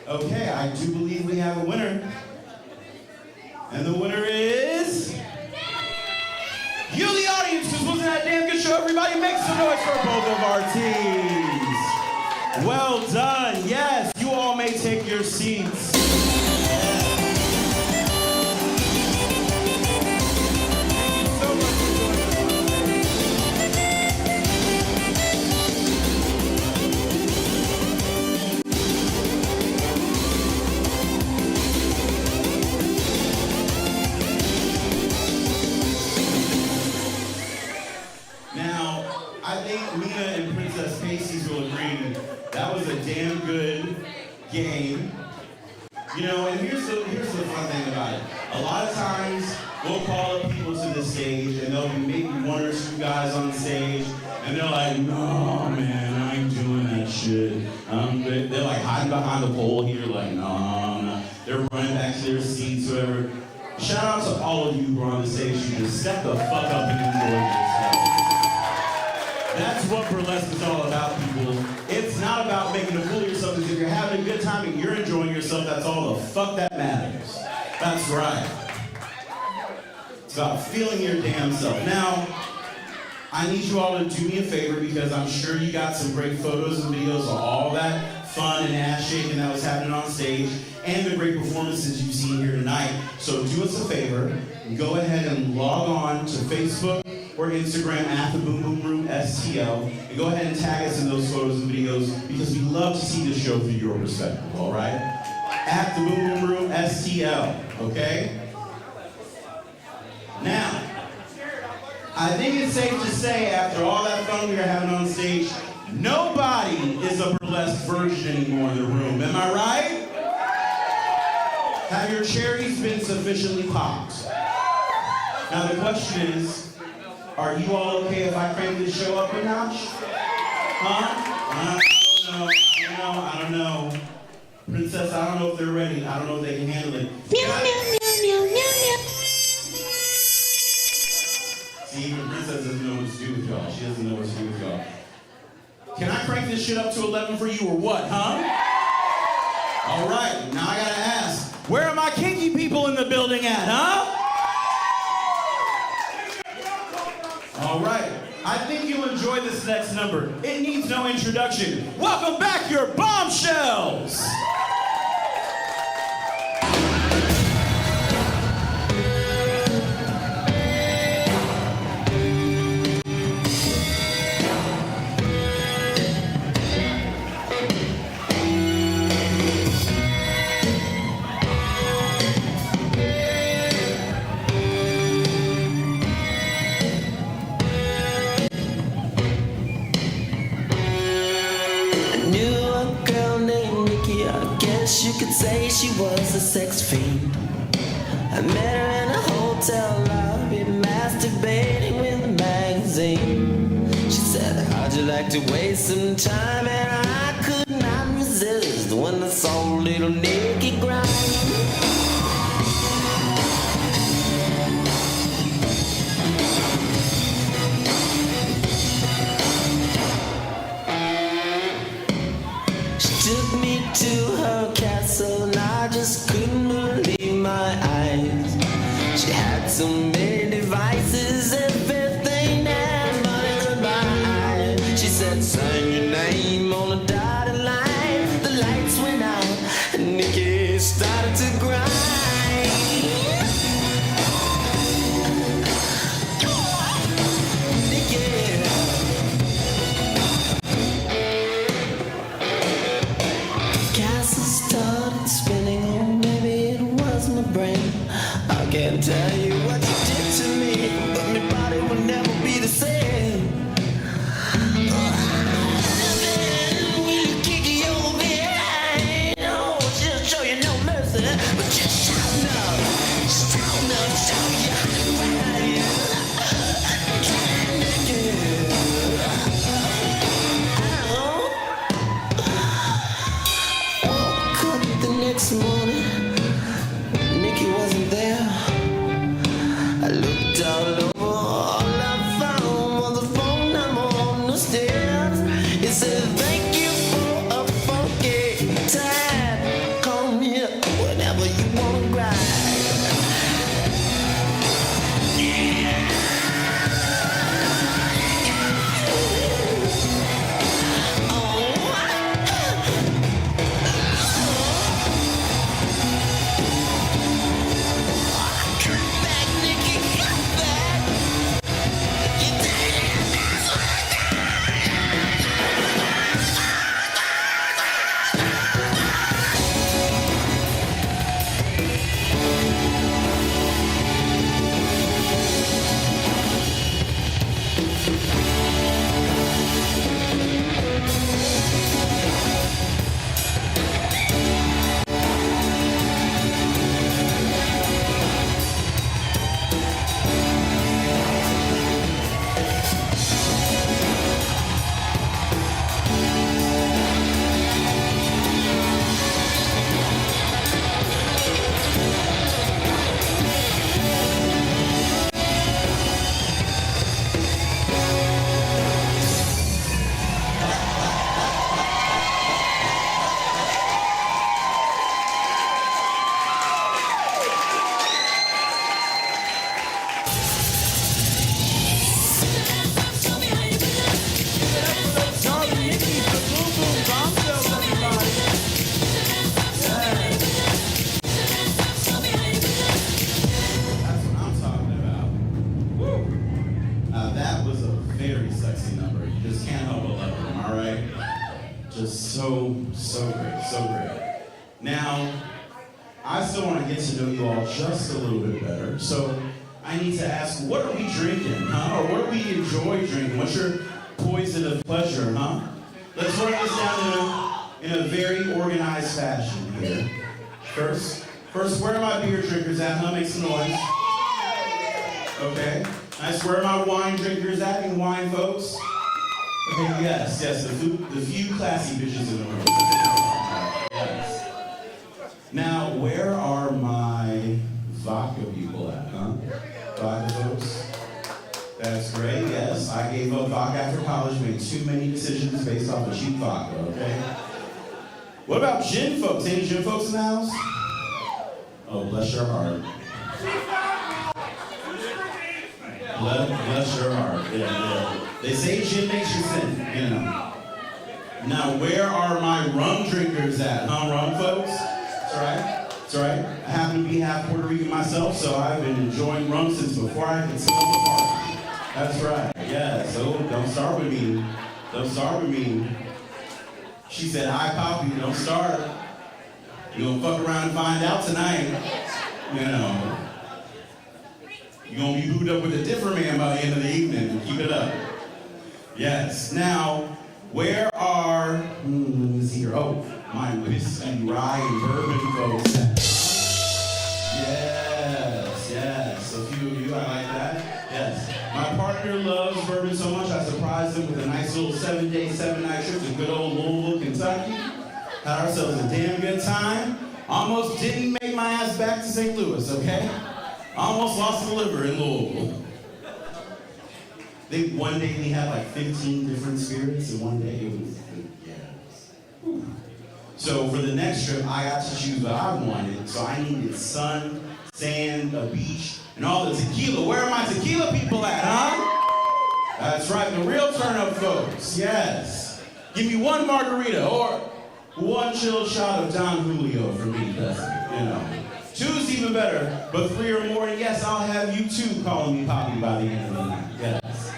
Okay, I do believe we have a winner. And the winner is... You, the audience, because wasn't that a damn good show? Everybody make some noise for both of our teams. Well done. Yes, you all may take your seats. That was a damn good game. And here's the fun thing about it. A lot of times, we'll call up people to the stage, and there'll be maybe 1 or 2 guys on stage, and they're like, no, man, I ain't doing shit. They're like hiding behind the pole here, like, no. They're running back to their seats, whatever. Shout out to all of you who are on the stage who just step the fuck up and enjoy yourself. That's what burlesque is all about, people. It's not about making a fool of yourself, because if you're having a good time and you're enjoying yourself, that's all the fuck that matters. That's right. It's about feeling your damn self. Now, I need you all to do me a favor, because I'm sure you got some great photos and videos of all that fun and ass shaking that was happening on stage, and the great performances you've seen here tonight. So do us a favor, go ahead and log on to Facebook or Instagram at the Boom Boom Room STL, and go ahead and tag us in those photos and videos, because we love to see the show through your perspective, all right? At the Boom Boom Room STL, okay? Now, I think it's safe to say, after all that fun we were having on stage, nobody is a burlesque version anymore in the room. Am I right? Have your cherries been sufficiently popped? Now the question is, are you all okay if I crank this show up a notch? Huh? I don't know. Princess, I don't know if they're ready. I don't know if they can handle it. See, the princess doesn't know what to do with y'all. She doesn't know what to do with y'all. Can I crank this shit up to 11 for you or what, huh? All right, now I gotta ask, where are my kinky people in the building at, huh? All right, I think you'll enjoy this next number. It needs no introduction. Welcome back, your bombshells! You could say she was a sex fiend. I met her in a hotel lobby, masturbating with a magazine. She said, how'd you like to waste some time? And I could not resist when I saw a little naked grind. Took me to her castle and I just couldn't believe my eyes. She had so many devices, everything that money could buy. She said, sign your name on a dotted line. The lights went out and Nikki started to grind. I can't tell you what you did to me, but my body will never be the same. We'll kick you over behind. Oh, just show you no mercy, but just shout enough, shout enough, show you right. Woke up the next morning. Wasn't there. I looked all over, all I found was a phone number on the stairs. It said, thank you for a funky time. Call me up whenever you wanna grind. great, so great. Now, I still want to get to know you all just a little bit better. So I need to ask, what are we drinking, huh? Or what do we enjoy drinking? What's your poison of pleasure, huh? Let's run this down in a very organized fashion here. First, where are my beer drinkers at, huh? Make some noise. Okay. Nice. Where are my wine drinkers at? Any wine folks? Okay, yes, the few classy bitches in the room. Yes. Now, where are my vodka people at, huh? Vodka folks? That's great, yes. I gave up vodka after college, made too many decisions based off of cheap vodka, okay? What about gin folks? Any gin folks in the house? Oh, bless your heart. Bless your heart, yeah. They say gin makes you sin, you know. Now, where are my rum drinkers at, huh, rum folks? That's right. That's right. I happen to be half Puerto Rican myself, so I've been enjoying rum since before I could smell the party. That's right. Yeah, so don't start with me. Don't start with me. She said, hi, Poppy, don't start. You're gonna fuck around and find out tonight. You know. You're gonna be booed up with a different man by the end of the evening. Keep it up. Yes. Now, where are, let me see here. Oh, my whiskey, rye, and bourbon folks. Yes. A few of you, I like that. Yes. My partner loves bourbon so much, I surprised him with a nice little 7-day, 7-night trip to good old Louisville, Kentucky. Had ourselves a damn good time. Almost didn't make my ass back to St. Louis, okay? Almost lost the liver in Louisville. I think one day we had like 15 different spirits, and one day it was, yeah. So for the next trip, I got to choose what I wanted. So I needed sun, sand, a beach, and all the tequila. Where are my tequila people at, huh? That's right, the real turn-up folks, yes. Give me one margarita or one chilled shot of Don Julio for me, you know. 2's even better, but 3 or more, and yes, I'll have you too calling me Poppy by the end of the night, yes.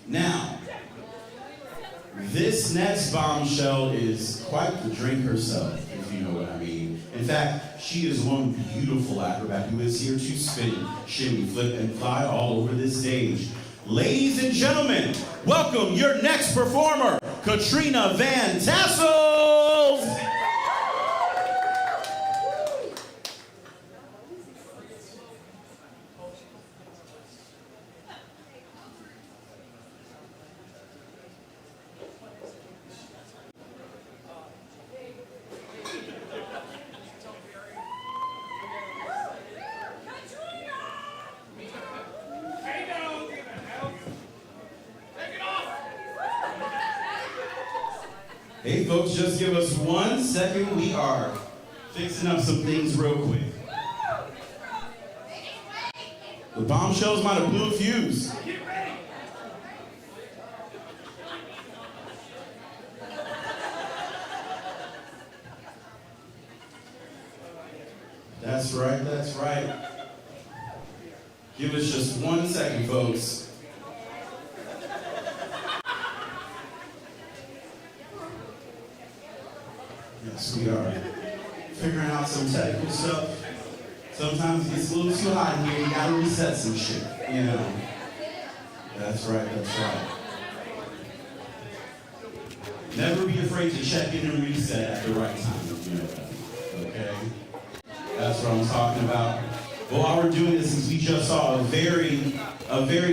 Now, this next bombshell is quite the drink herself, if you know what I mean. In fact, she is one beautiful acrobat who is here to spin, shimmy, flip, and fly all over this stage. Ladies and gentlemen, welcome your next performer, Katrina Van Tassels! Hey folks, just give us 1 second. We are fixing up some things real quick. The bombshells might have blew a fuse. That's right, that's right. Give us just 1 second, folks. Yes, we are figuring out some technical stuff. Sometimes it gets a little too hot in here. You gotta reset some shit, you know. That's right, that's right. Never be afraid to check in and reset at the right time, you know that, okay? That's what I'm talking about. But while we're doing this, since we just saw a very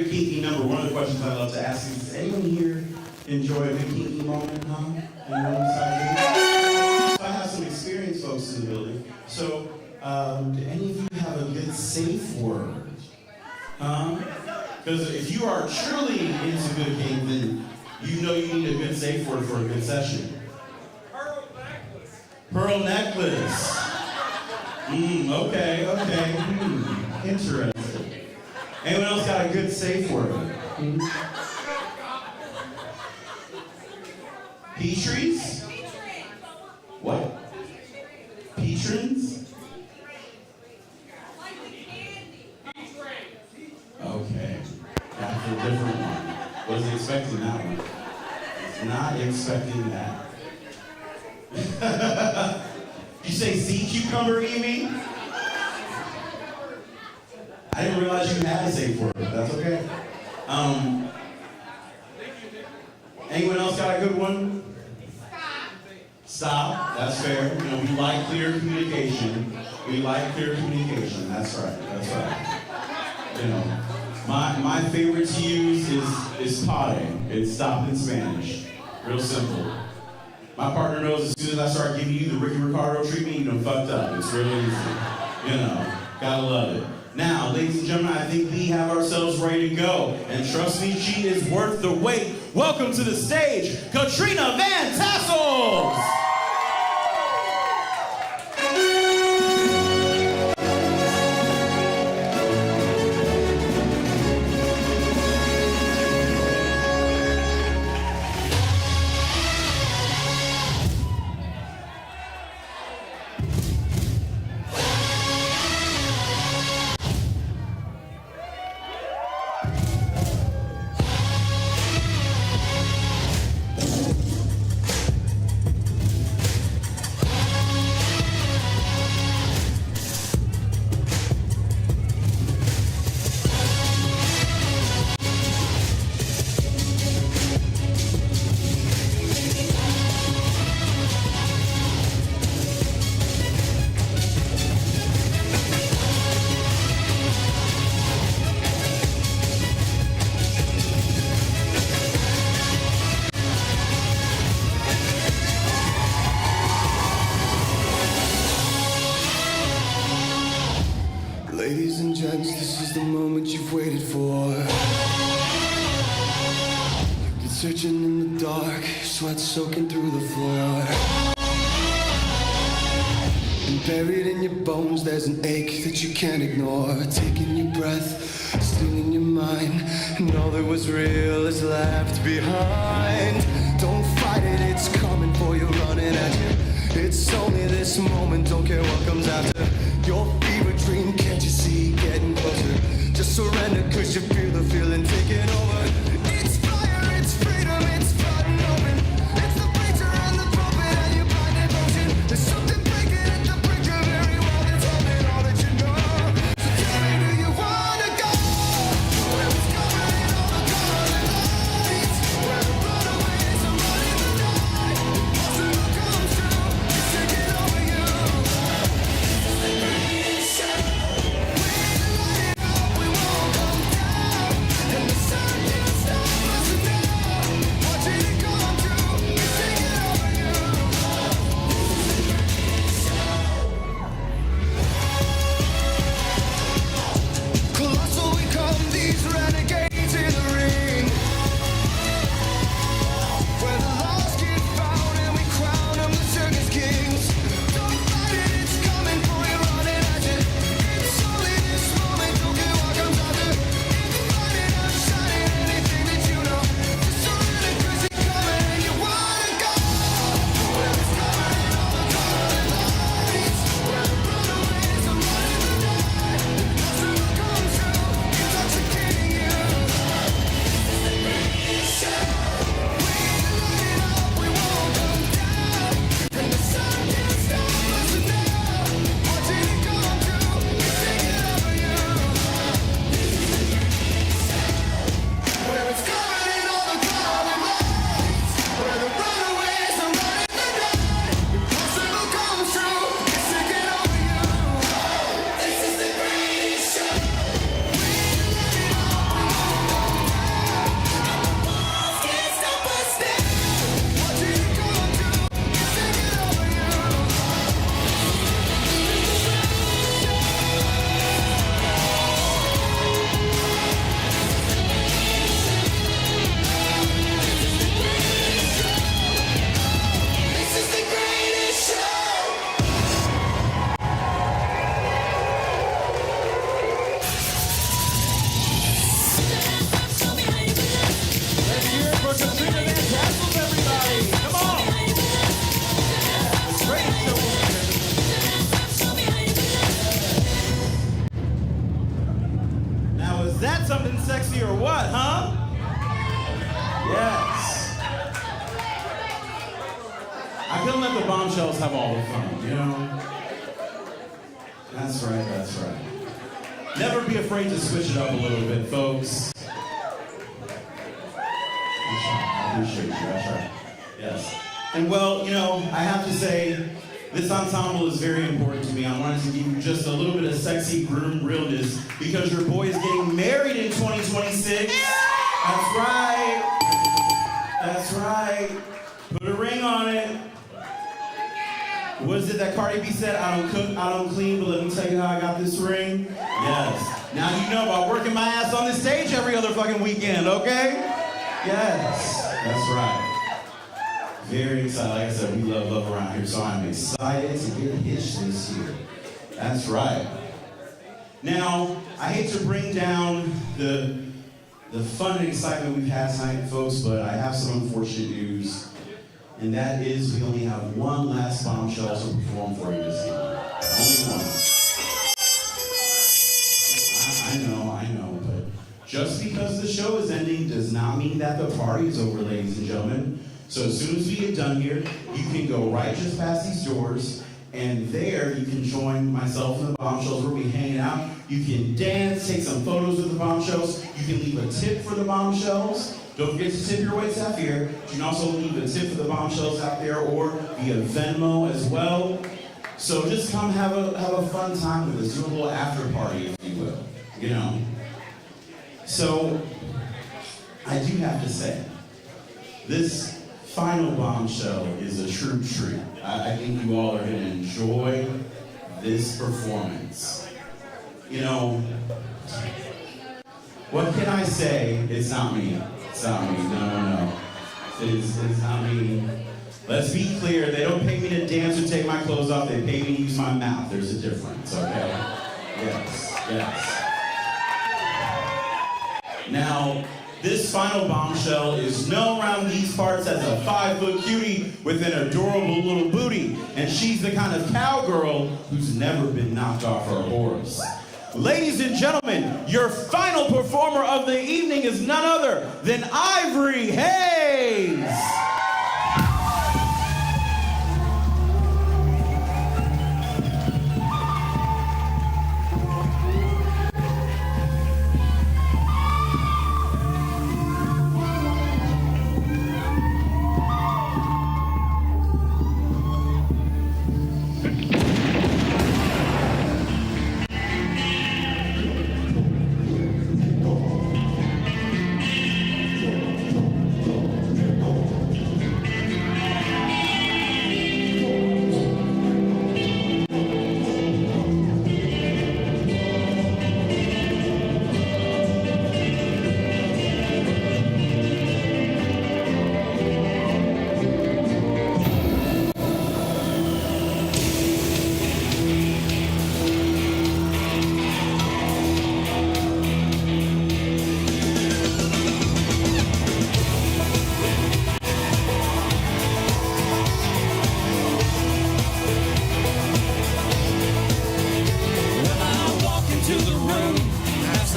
kinky number, one of the questions I love to ask is, does anyone here enjoy a good kinky moment, huh? Anyone besides me? I have some experienced folks in the building. So, do any of you have a good safe word? Because if you are truly into good kink, then you know you need a good safe word for a good session. Pearl necklace. Pearl necklace. Okay. Interesting. Anyone else got a good safe word? Petries? What? Patrons? Okay. That's a different one. Wasn't expecting that one. Not expecting that. You say sea cucumber, Amy? I didn't realize you had a safe word. That's okay. Anyone else got a good one? Stop. That's fair. You know, we like clear communication. That's right. You know, my favorite to use is pare. It's stop in Spanish. Real simple. My partner knows as soon as I start giving you the Ricky Ricardo treatment, you done fucked up. It's really easy. You know, gotta love it. Now, ladies and gentlemen, I think we have ourselves ready to go. And trust me, she is worth the wait. Welcome to the stage, Katrina Van Tassels! Ladies and gents, this is the moment you've waited for. You're searching in the dark, sweat soaking through the floor. And buried in your bones, there's an ache that you can't ignore. Taking your breath, stealing your mind, and all that was real is left behind. Don't fight it, it's coming for you, running at you. It's only this moment, don't care what comes after. Your fever dream, can't you see, getting closer? Just surrender, cause you feel the feeling taking over. It's fire, it's freedom, it's flooding open. It's the preacher and the prophet and your blind devotion. There's something breaking at the brink of every wall that's holding all that you know. So tell me, do you wanna go? Where it's covered in all the colored lights, where the runaways are running the night. Impossible comes true, it's taking over you. We light it up, we won't come down. And the sun bombshells have all the fun, you know? That's right, that's right. Never be afraid to switch it up a little bit, folks. I appreciate you, that's right. Yes. And well, you know, I have to say, this ensemble is very important to me. I wanted to give you just a little bit of sexy groom realness because your boy is getting married in 2026. That's right. That's right. Put a ring on it. What is it that Cardi B said? I don't cook, I don't clean, but let me tell you how I got this ring. Yes. Now you know about working my ass on the stage every other fucking weekend, okay? Yes. That's right. Very excited. Like I said, we love around here, so I'm excited to get hitched this year. That's right. Now, I hate to bring down the fun and excitement we've had tonight, folks, but I have some unfortunate news. And that is we only have one last bombshell to perform for you this evening. Only one. I know, but just because the show is ending does not mean that the party is over, ladies and gentlemen. So as soon as we get done here, you can go right just past these doors, and there you can join myself and the bombshells. We'll be hanging out. You can dance, take some photos with the bombshells. You can leave a tip for the bombshells. Don't forget to tip your waitstaff here. You can also leave a tip for the bombshells out there or via Venmo as well. So just come have a fun time with us. Do a little after party, if you will. You know. So I do have to say, this final bombshell is a true treat. I think you all are going to enjoy this performance. You know, what can I say? It's not me. It's not me. No. It's not me. Let's be clear. They don't pay me to dance or take my clothes off. They pay me to use my mouth. There's a difference, okay? Yes. Now, this final bombshell is known around these parts as a 5-foot cutie with an adorable little booty. And she's the kind of cowgirl who's never been knocked off her horse. Ladies and gentlemen, your final performer of the evening is none other than Ivory Hayes.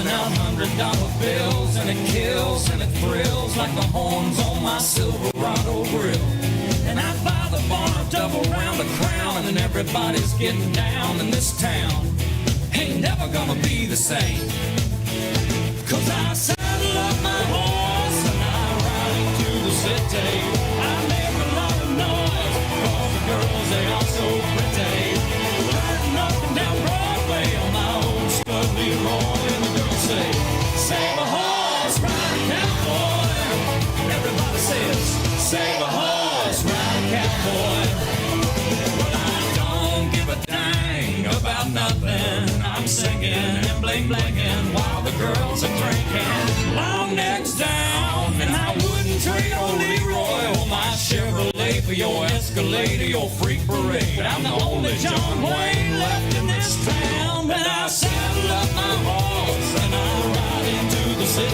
$100 bills, and it kills and it thrills like the horns on my Silverado grill. And I buy the bar, double round the crown, and then everybody's getting down in this town. Ain't never gonna be the same, 'cause I saddle up my horse and I ride into the city. I make a lot of noise, 'cause the girls, they are so pretty. Riding up and down Broadway on my old stud Leroy, and the girls say, save a horse, ride a cowboy. Everybody says, save a horse, ride a cowboy. Well, I don't give a dang about nothing. I'm singing and bling-blinging while the girls are drinking. Long necks down, and I wouldn't trade old Leroy or my Chevrolet for your Escalade or your freak parade. I'm the only John Wayne left in this town, but I saddle up my horse and I ride into the city.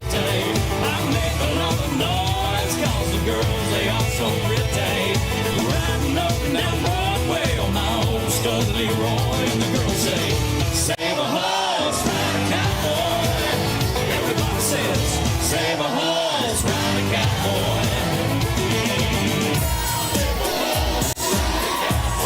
I make a lot of noise, 'cause the girls, they are so pretty. Riding up and down Broadway on my old stud Leroy, and the girls say, save a horse, ride a cowboy. Everybody says, save a horse, ride a cowboy. Save a horse, ride a cowboy.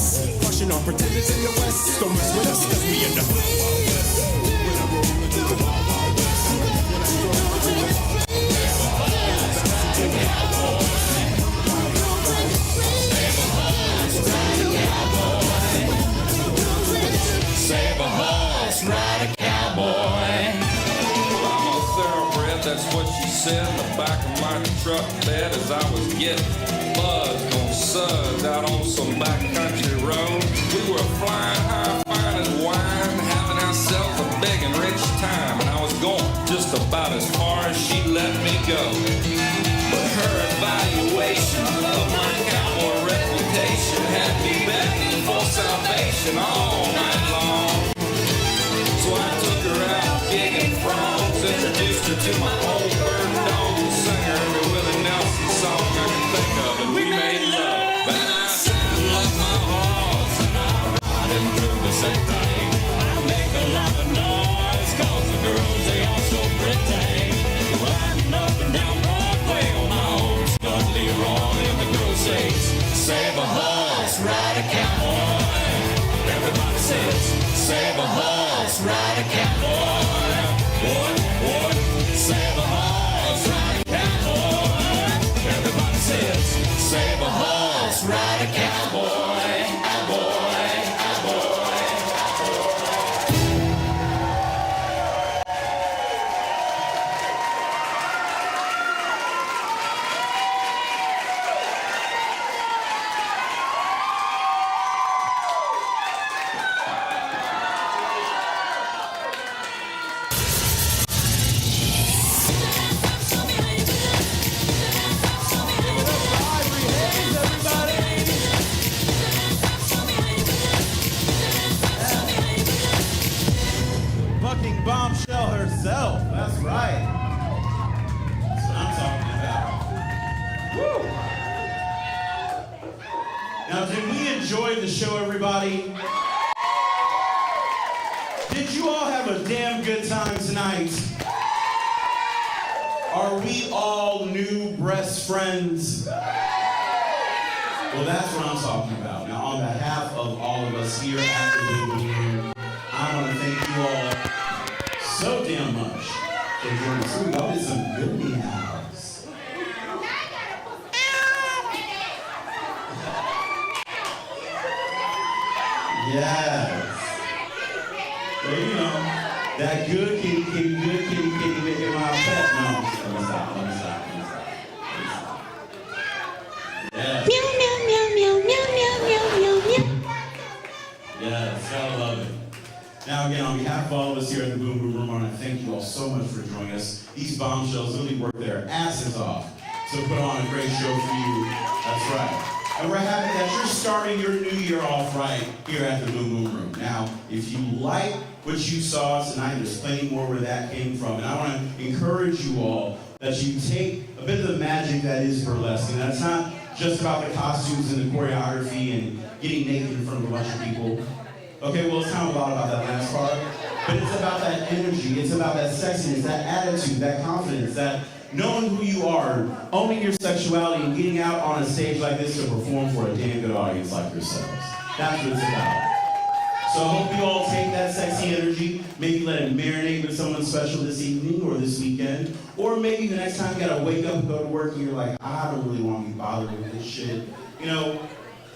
best. Crushing our pretenders in the West. Don't mess with us, cause we in the Wild Wild West. When I roll into the Wild Wild West. When I roll into the Wild Wild Save a horse, ride a cowboy. I'm a thoroughbred, that's what she said. In the back of my truck bed as I was getting buzzed on suds out on some backcountry road. We were flying high, fine as wine, having ourselves a big and rich time. And I was going just about as far as she'd let me go. But her evaluation of my cowboy reputation had me begging for salvation all night long. So I took her out gigging frogs, introduced her to my old bird dog, sang her every Willie Nelson song I could think of, and we made love. And I said, love my horse, and I ride him through the same thing. I make a lot of noise, cause the girls, they all so pretty. Riding up and down Broadway on my old stud Leroy, and the girls say, save a horse, ride a cowboy. Everybody says, save a horse, ride a cowboy. What? Save a horse, ride a cowboy. Everybody says, save a horse, ride a cowboy. Cowboy, cowboy, Fucking bombshell herself. That's right. That's what I'm talking about. Woo! Now, did we enjoy the show, everybody? Did you all have a damn good time tonight? Are we all new best friends? Well, that's what I'm talking about. Now, on behalf of all of us here at the Boom Boom Room, I want to thank you all so damn much for joining us. We got some good meows. Yes. Well, you know, that good kitty, kitty, good kitty, kitty making my pet. No, let me stop. Yes. Meow, meow, meow, meow, meow, meow, meow, meow. Yes, gotta love it. Now again, on behalf of all of us here at the Boom Boom Room, I want to thank you all so much for joining us. These bombshells really work their asses off to put on a great show for you. That's right. And we're happy that you're starting your new year off right here at the Boom Boom Room. Now, if you like what you saw tonight, there's plenty more where that came from. And I want to encourage you all that you take a bit of the magic that is burlesque. And that's not just about the costumes and the choreography and getting naked in front of a bunch of people. Okay, well, it's kind of a lot about that last part, but it's about that energy, it's about that sexiness, that attitude, that confidence, that knowing who you are, owning your sexuality, and getting out on a stage like this to perform for a damn good audience like yourselves. That's what it's about. So I hope you all take that sexy energy, maybe let it marinate with someone special this evening or this weekend, or maybe the next time you gotta wake up and go to work and you're like, I don't really want to be bothered with this shit. You know,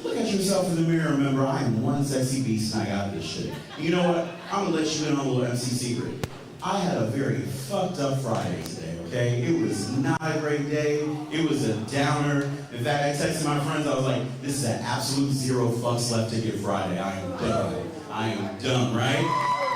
look at yourself in the mirror and remember, I am one sexy beast and I got this shit. You know what? I'm gonna let you in on a little MC secret. I had a very fucked up Friday today, okay? It was not a great day. It was a downer. In fact, I texted my friends, I was like, this is an absolute zero fucks left to get Friday. I am done. I am done, right?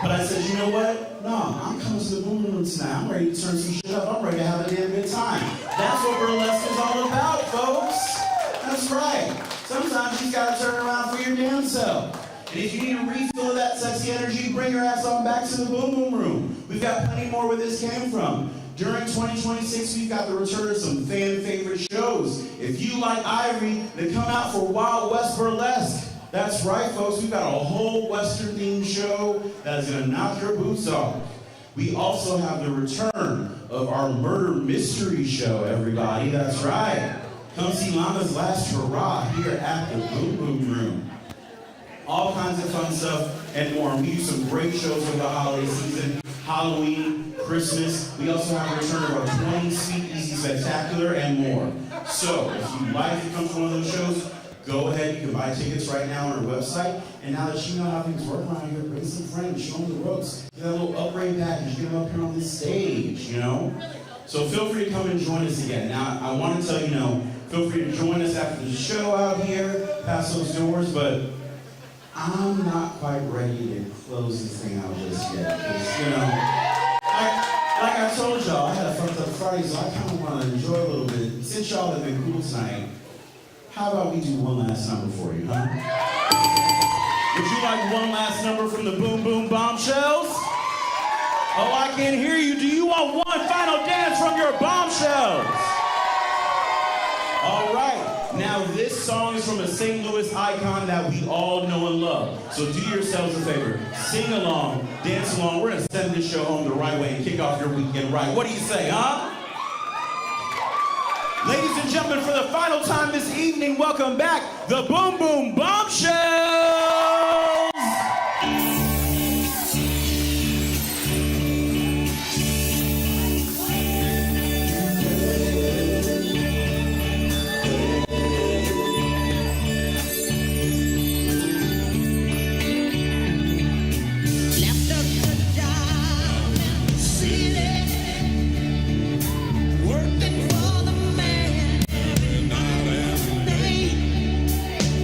But I said, you know what? No, I'm coming to the Boom Boom Room tonight. I'm ready to turn some shit up. I'm ready to have a damn good time. That's what burlesque is all about, folks. That's right. Sometimes you gotta turn around for your damn self. And if you need a refill of that sexy energy, bring your ass on back to the Boom Boom Room. We've got plenty more where this came from. During 2026, we've got the return of some fan favorite shows. If you like Ivory, then come out for Wild West Burlesque. That's right, folks. We've got a whole Western themed show that is gonna knock your boots off. We also have the return of our murder mystery show, everybody. That's right. Come see Llama's last hurrah here at the Boom Boom Room. all kinds of fun stuff, and more. And we do some great shows over the holiday season, Halloween, Christmas. We also have a return of our 20 Speakeasy Spectacular and more. So if you'd like to come to one of those shows, go ahead. You can buy tickets right now on our website. And now that you know how things work around here, bring some friends, show them the ropes. Get that little upgrade package, get them up here on this stage, you know? So feel free to come and join us again. Now, I want to tell you, feel free to join us after the show out here, past those doors, but I'm not quite ready to close this thing out just yet. Because, like I told y'all, I had a fucked up Friday, so I kind of want to enjoy a little bit. Since y'all have been cool tonight, how about we do one last number for you, huh? Would you like one last number from the Boom Boom Bombshells? Oh, I can't hear you. Do you want one final dance from your bombshells? All right. Now, this song is from a St. Louis icon that we all know and love. So do yourselves a favor. Sing along, dance along. We're going to send this show home the right way and kick off your weekend right. What do you say, huh? Ladies and gentlemen, for the final time this evening, welcome back the Boom Boom Bombshells!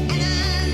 And I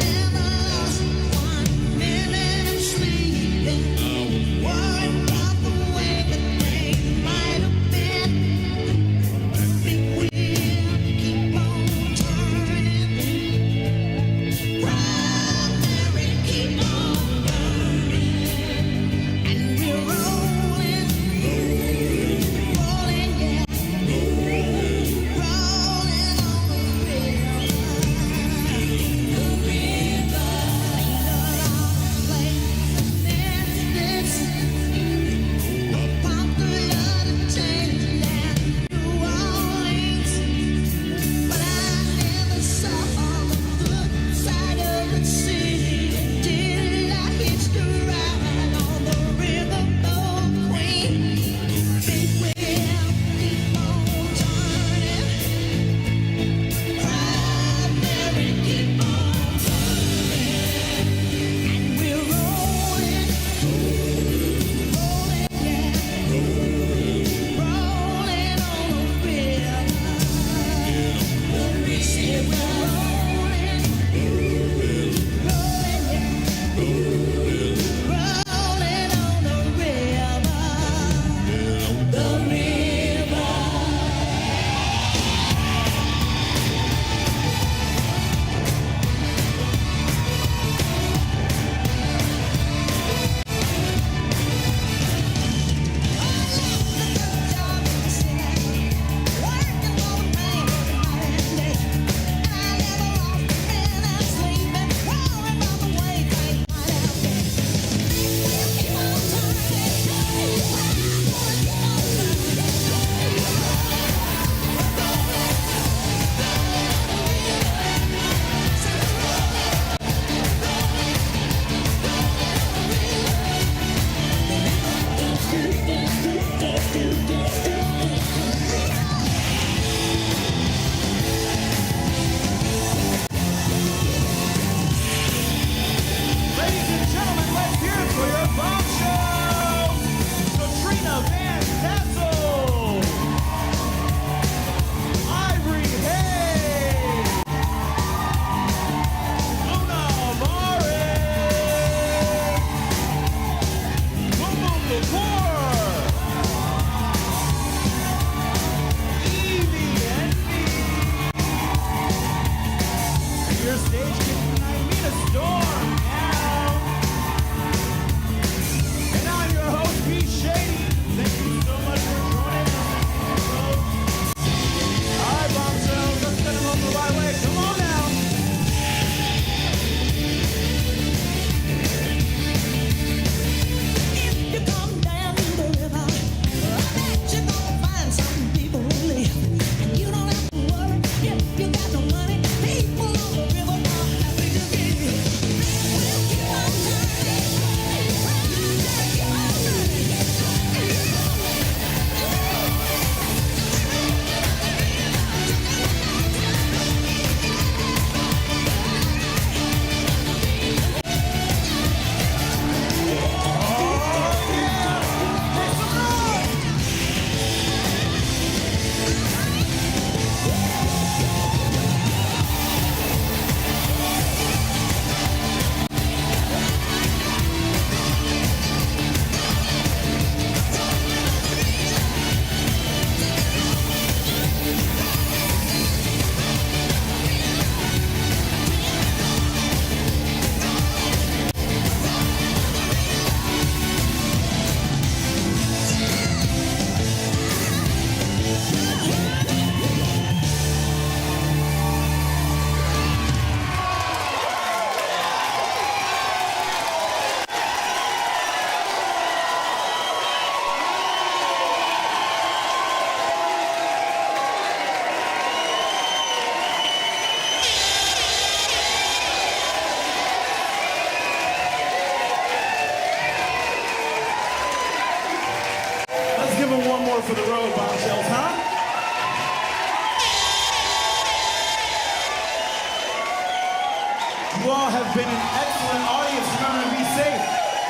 been an excellent audience. Remember to be safe,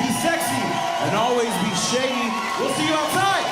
be sexy, and always be shady. We'll see you outside.